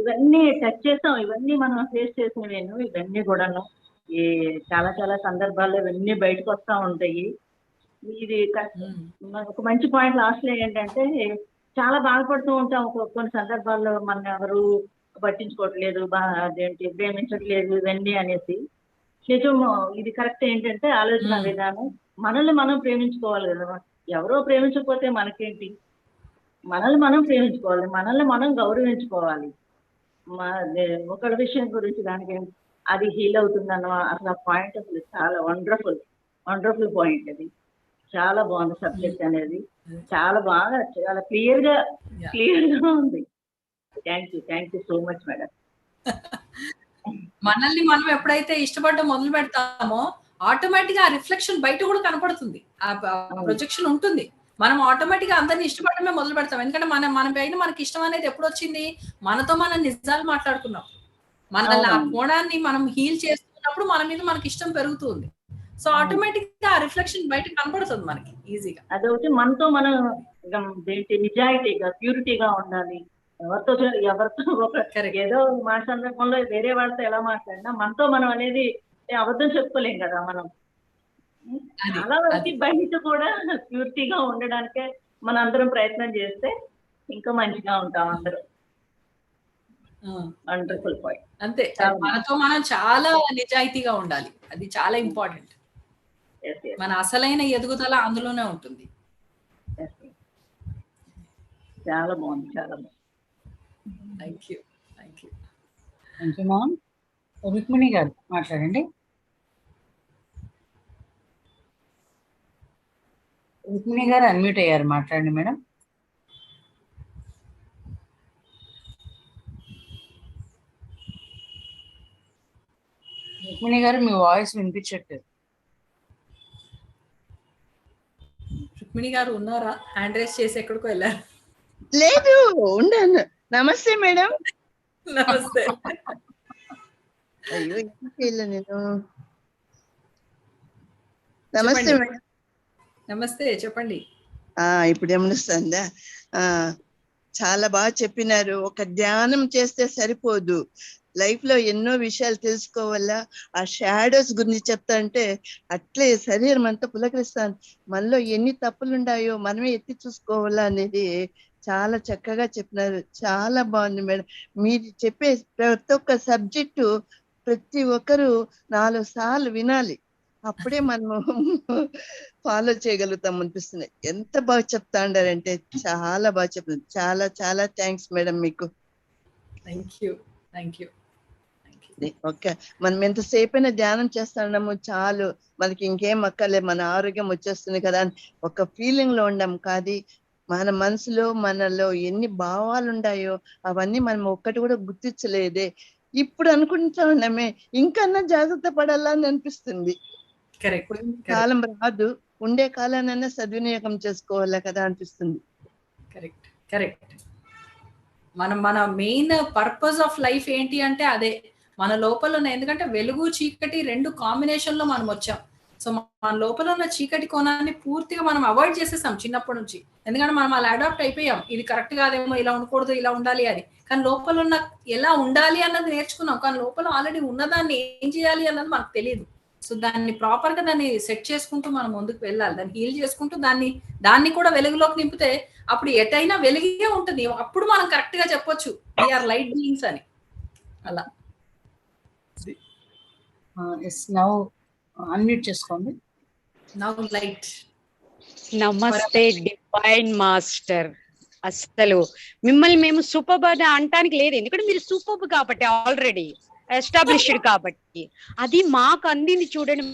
ఇవన్నీ టచ్ చేసాం, ఇవన్నీ మనం ఫేస్ చేసినవేను. ఇవన్నీ కూడాను ఈ చాలా చాలా సందర్భాల్లో ఇవన్నీ బయటకు వస్తూ ఉంటాయి. ఇది ఒక మంచి పాయింట్ లాస్ట్ లో ఏంటంటే చాలా బాధపడుతూ ఉంటాం కొన్ని సందర్భాల్లో, మన ఎవరు పట్టించుకోవట్లేదు, అదేంటి ప్రేమించట్లేదు ఇవన్నీ అనేసి. నిజం, ఇది కరెక్ట్. ఏంటంటే ఆలోచన విధానం, మనల్ని మనం ప్రేమించుకోవాలి కదా. ఎవరో ప్రేమించకపోతే మనకేంటి, మనల్ని మనం ప్రేమించుకోవాలి, మనల్ని మనం గౌరవించుకోవాలి. ఒకళ్ళ విషయం గురించి దానికి అది హీల్ అవుతుందన్న అసలు ఆ పాయింట్ అసలు చాలా వండర్ఫుల్ పాయింట్. అది చాలా బాగుంది సబ్జెక్ట్ అనేది. చాలా బాగా, చాలా క్లియర్ గా ఉంది. Thank you so much madam. మనల్ని మనం ఎప్పుడైతే ఇష్టపడడం మొదలు పెడతామో ఆటోమేటిక్ గా ఆ రిఫ్లెక్షన్ బయట కూడా కనపడుతుంది, ఆ ప్రొజెక్షన్ ఉంటుంది. మనం ఆటోమేటిక్ గా అందరిని ఇష్టపడమే మొదలు పెడతాం. ఎందుకంటే మన పైన మనకి ఇష్టం అనేది ఎప్పుడు వచ్చింది, మనతో మనం నిజాలు మాట్లాడుకున్నాం. మనల్ని ఆ కోణాన్ని మనం హీల్ చేసుకున్నప్పుడు మన మీద మనకి ఇష్టం పెరుగుతుంది. సో ఆటోమేటిక్ గా ఆ రిఫ్లెక్షన్ బయట కనపడుతుంది మనకి ఈజీగా. అదొకటి, మనతో మనం నిజాయితీగా ప్యూరిటీగా ఉండాలి. ఎవరితో ఏదో మాట సందర్భంలో వేరే వాళ్ళతో ఎలా మాట్లాడినా మనతో మనం అనేది అబద్ధం చెప్పుకోలేం కదా. మనం చాలా వరకు బయట కూడా ప్యూరిటీగా ఉండడానికే మన అందరం ప్రయత్నం చేస్తే ఇంకా మంచిగా ఉంటాం అందరూ. Wonderful point. అంతే, మనతో మనం చాలా నిజాయితీగా ఉండాలి, అది చాలా ఇంపార్టెంట్. మన అసలైన ఎదుగుదల అందులోనే ఉంటుంది. చాలా బాగుంది. Thank you ma'am. రుక్మిణి గారు మాట్లాడండి. రుక్మిణి గారు అన్మ్యూట్ అయ్యారు, మాట్లాడండి మేడం. రుక్మిణి గారు మీ వాయిస్ వినిపించట్లేదు. రుక్మిణి గారు ఉన్నారా? హ్యాండ్ రేస్ చేసి ఎక్కడికో వెళ్ళారు. లేదు, ఉండాను. నమస్తే మేడం. నమస్తే. అయ్యో, ఏం చేయలే నేను. నమస్తే చెప్పండి. మేడం. నమస్తే, చెప్పండి. ఇప్పుడు ఏమనిస్తుందా? చాలా బాగా చెప్పినారు. ఒక ధ్యానం చేస్తే సరిపోదు, లైఫ్ లో ఎన్నో విషయాలు తెలుసుకోవాలా. ఆ షాడోస్ గురించి చెప్తా అంటే అట్లే శరీరం అంతా పులకరిస్తాను. మనలో ఎన్ని తప్పులు ఉన్నాయో మనమే ఎత్తి చూసుకోవాలా అనేది చాలా చక్కగా చెప్పినారు. చాలా బాగుంది మేడం. మీరు చెప్పే ప్రతి ఒక్క సబ్జెక్టు ప్రతి ఒక్కరు 4 సార్లు వినాలి, అప్పుడే మనము ఫాలో చేయగలుగుతాం అనిపిస్తుంది. ఎంత బాగా చెప్తా ఉండారంటే చాలా బాగా చెప్తుంది. చాలా చాలా థ్యాంక్స్ మేడం మీకు. Thank you. Thank you. Okay, మనం ఎంతసేపైనా ధ్యానం చేస్తున్నాము చాలు, మనకి ఇంకేం అక్కర్లే, మన ఆరోగ్యం వచ్చేస్తుంది కదా అని ఒక ఫీలింగ్ లో ఉండం. కాదు, మన మనసులో మనలో ఎన్ని భావాలు ఉన్నాయో అవన్నీ మనం ఒక్కటి కూడా గుర్తించలేదే. ఇప్పుడు అనుకుంటా ఉన్నామే, ఇంకన్నా జాగ్రత్త పడాలా అని అనిపిస్తుంది. కాలం రాదు, ఉండే కాలానైనా సద్వినియోగం చేసుకోవాలా కదా అనిపిస్తుంది. Correct, correct. మన మెయిన్ పర్పస్ ఆఫ్ లైఫ్ ఏంటి అంటే అదే. మన లోపల ఉన్న, ఎందుకంటే వెలుగు చీకటి 2 కాంబినేషన్ లో మనం వచ్చాం. సో మన లోపల ఉన్న చీకటి కోణాన్ని పూర్తిగా మనం అవాయిడ్ చేసేసాం చిన్నప్పటి నుంచి. ఎందుకంటే మనం అలా అడాప్ట్ అయిపోయాం, ఇది కరెక్ట్ కాదేమో, ఇలా ఉండకూడదు, ఇలా ఉండాలి అని. కానీ లోపల ఉన్న ఎలా ఉండాలి అన్నది నేర్చుకున్నాం, కానీ లోపల ఆల్రెడీ ఉన్నదాన్ని ఏం చేయాలి అన్నది మనకు తెలియదు. సో దాన్ని ప్రాపర్ గా దాన్ని సెట్ చేసుకుంటూ మనం ముందుకు వెళ్ళాలి, దాన్ని హీల్ చేసుకుంటూ దాన్ని కూడా వెలుగులోకి నింపితే అప్పుడు ఎటైనా వెలిగే ఉంటుంది. అప్పుడు మనం కరెక్ట్ గా చెప్పొచ్చు వీఆర్ లైట్ బీయింగ్స్ అని. అలా నౌ అన్మ్యూట్ చేసుకోండి. Now light. నమస్తే డివైన్ మాస్టర్. అసలు మిమ్మల్ని మేము సూపర్బ్ అని అనటానికి లేదు, ఎందుకంటే మీరు సూపర్బ్ కాబట్టి, ఆల్రెడీ ఎస్టాబ్లిష్డ్ కాబట్టి. అది మాకు అందింది చూడండి,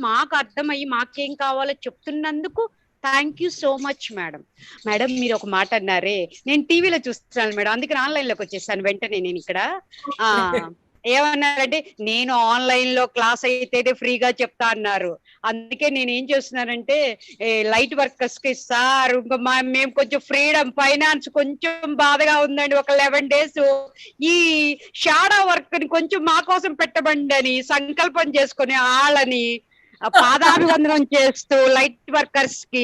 మాకు అర్థమయ్యి మాకేం కావాలో చెప్తున్నందుకు thank you so much madam. Madam, మీరు ఒక మాట అన్నారే, నేను టీవీలో చూస్తున్నాను మేడం, అందుకని ఆన్లైన్ లోకి వచ్చేసాను వెంటనే. నేను ఇక్కడ ఏమన్నారంటే, నేను ఆన్లైన్ లో క్లాస్ అయితే ఫ్రీగా చెప్తా అన్నారు. అందుకే నేను ఏం చేస్తున్నానంటే, లైట్ వర్కర్స్ కి సార్ మేము కొంచెం ఫ్రీడమ్, ఫైనాన్స్ కొంచెం బాధగా ఉందండి, ఒక 11 days ఈ షాడో వర్క్ ని కొంచెం మా కోసం పెట్టబండి అని సంకల్పం చేసుకుని వాళ్ళని పాదాభివందనం చేస్తూ లైట్ వర్కర్స్ కి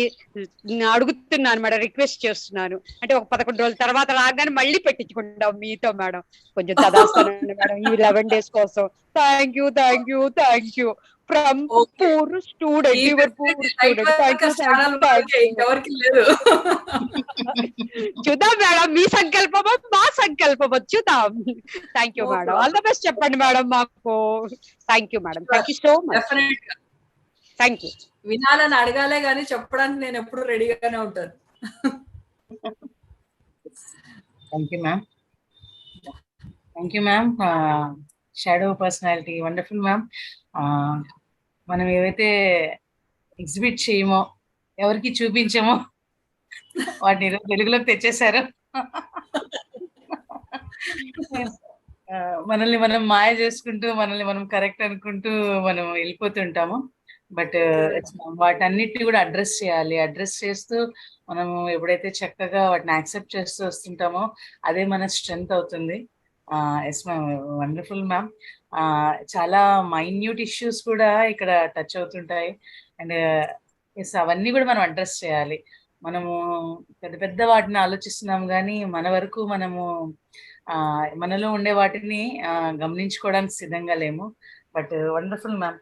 అడుగుతున్నాను మేడం, రిక్వెస్ట్ చేస్తున్నాను. అంటే ఒక 11 రోజుల తర్వాత రాగానే మళ్ళీ పెట్టించుకుంటాం మీతో మేడం. కొంచెం చదివేస్తానండి మేడం ఈ 11 days కోసం. Thank you, thank you, thank you from poor student, your poor student. చూద్దాం మేడం, మీ సంకల్పమో మా సంకల్పమో చూద్దాం. Thank you madam, all the best చెప్పండి మేడం మాకు. Thank you madam, thank you so much. Thank you. వినాలని అడగాలే గానీ చెప్పడానికి నేను ఎప్పుడు రెడీగానే ఉంటాను. Thank you ma'am. Thank you ma'am. Shadow personality wonderful ma'am. మనం ఏవైతే ఎగ్జిబిట్ చేయమో, ఎవరికి చూపించమో వాటిని ఈరోజు వెలుగులోకి తెచ్చేశారు. మనల్ని మనం మాయ చేసుకుంటూ, మనల్ని మనం కరెక్ట్ అనుకుంటూ మనం వెళ్ళిపోతుంటాము. బట్ వాటన్నిటిని కూడా అడ్రస్ చేయాలి. అడ్రస్ చేస్తూ మనము ఎప్పుడైతే చక్కగా వాటిని యాక్సెప్ట్ చేస్తూ వస్తుంటామో అదే మన స్ట్రెంగ్త్ అవుతుంది. Yes ma'am, wonderful ma'am. చాలా మైన్యూట్ ఇష్యూస్ కూడా ఇక్కడ టచ్ అవుతుంటాయి. అండ్ ఎస్, అవన్నీ కూడా మనం అడ్రస్ చేయాలి. మనము పెద్ద పెద్ద వాటిని ఆలోచిస్తున్నాం కానీ మన వరకు మనము మనలో ఉండే వాటిని గమనించుకోవడానికి సిద్ధంగా లేము. But wonderful ma'am.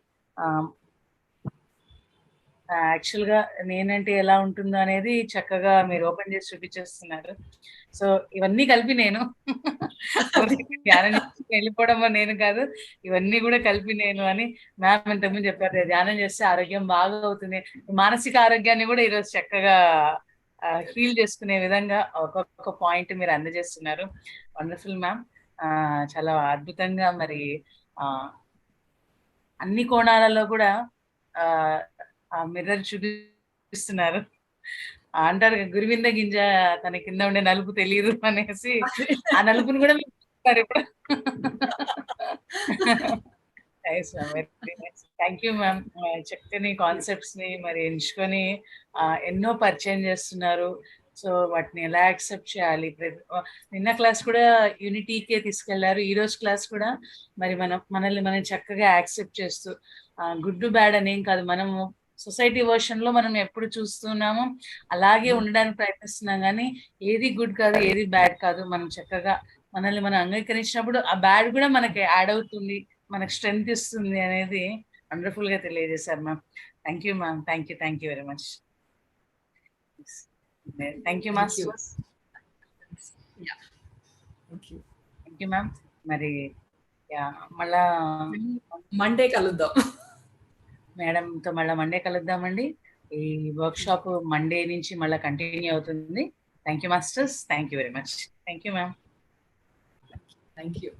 యాక్చువల్గా నేనంటే ఎలా ఉంటుందో అనేది చక్కగా మీరు ఓపెన్ చేసి చూపించేస్తున్నారు. సో ఇవన్నీ కలిపి నేను ధ్యానం వెళ్ళిపోవడం నేను కాదు, ఇవన్నీ కూడా కలిపి నేను అని మ్యామ్ ఇంతకుముందు చెప్పారు. ధ్యానం చేస్తే ఆరోగ్యం బాగా అవుతుంది, మానసిక ఆరోగ్యాన్ని కూడా ఈరోజు చక్కగా హీల్ చేసుకునే విధంగా ఒక్కొక్క పాయింట్ మీరు అందజేస్తున్నారు. Wonderful ma'am. చాలా అద్భుతంగా మరి అన్ని కోణాలలో కూడా ఆ మిర్రర్ చూపిస్తున్నారు. అంటారు గురువింద గింజ తన కింద ఉండే నలుపు తెలియదు అనేసి, ఆ నలుపుని కూడా మీరు చూస్తారు ఇప్పుడు. Thank you ma'am. చక్కని కాన్సెప్ట్స్ ని మరి ఎంచుకొని ఎన్నో పరిచయం చేస్తున్నారు. సో వాటిని ఎలా యాక్సెప్ట్ చేయాలి, నిన్న క్లాస్ కూడా యూనిటీకే తీసుకెళ్లారు, ఈ రోజు క్లాస్ కూడా మరి మనల్ని మనం చక్కగా యాక్సెప్ట్ చేస్తూ, గుడ్ బ్యాడ్ అనేం కాదు, మనము సొసైటీ వర్షన్ లో మనం ఎప్పుడు చూస్తున్నామో అలాగే ఉండడానికి ప్రయత్నిస్తున్నాం, కానీ ఏది గుడ్ కాదు ఏది బ్యాడ్ కాదు. మనం చక్కగా మనల్ని మనం అంగీకరించినప్పుడు ఆ బ్యాడ్ కూడా మనకి యాడ్ అవుతుంది, మనకు స్ట్రెంగ్త్ ఇస్తుంది అనేది వండర్ఫుల్ గా తెలియజేశారు ma'am. Thank you ma'am. Thank you very much. Thank you master. Thank you ma'am. మరి మళ్ళా మండే కలుద్దాం మేడంతో, మళ్ళీ మండే కలుద్దామండి. ఈ వర్క్ షాప్ మండే నుంచి మళ్ళీ కంటిన్యూ అవుతుంది. Thank you masters. Thank you very much. Thank you ma'am. Thank you.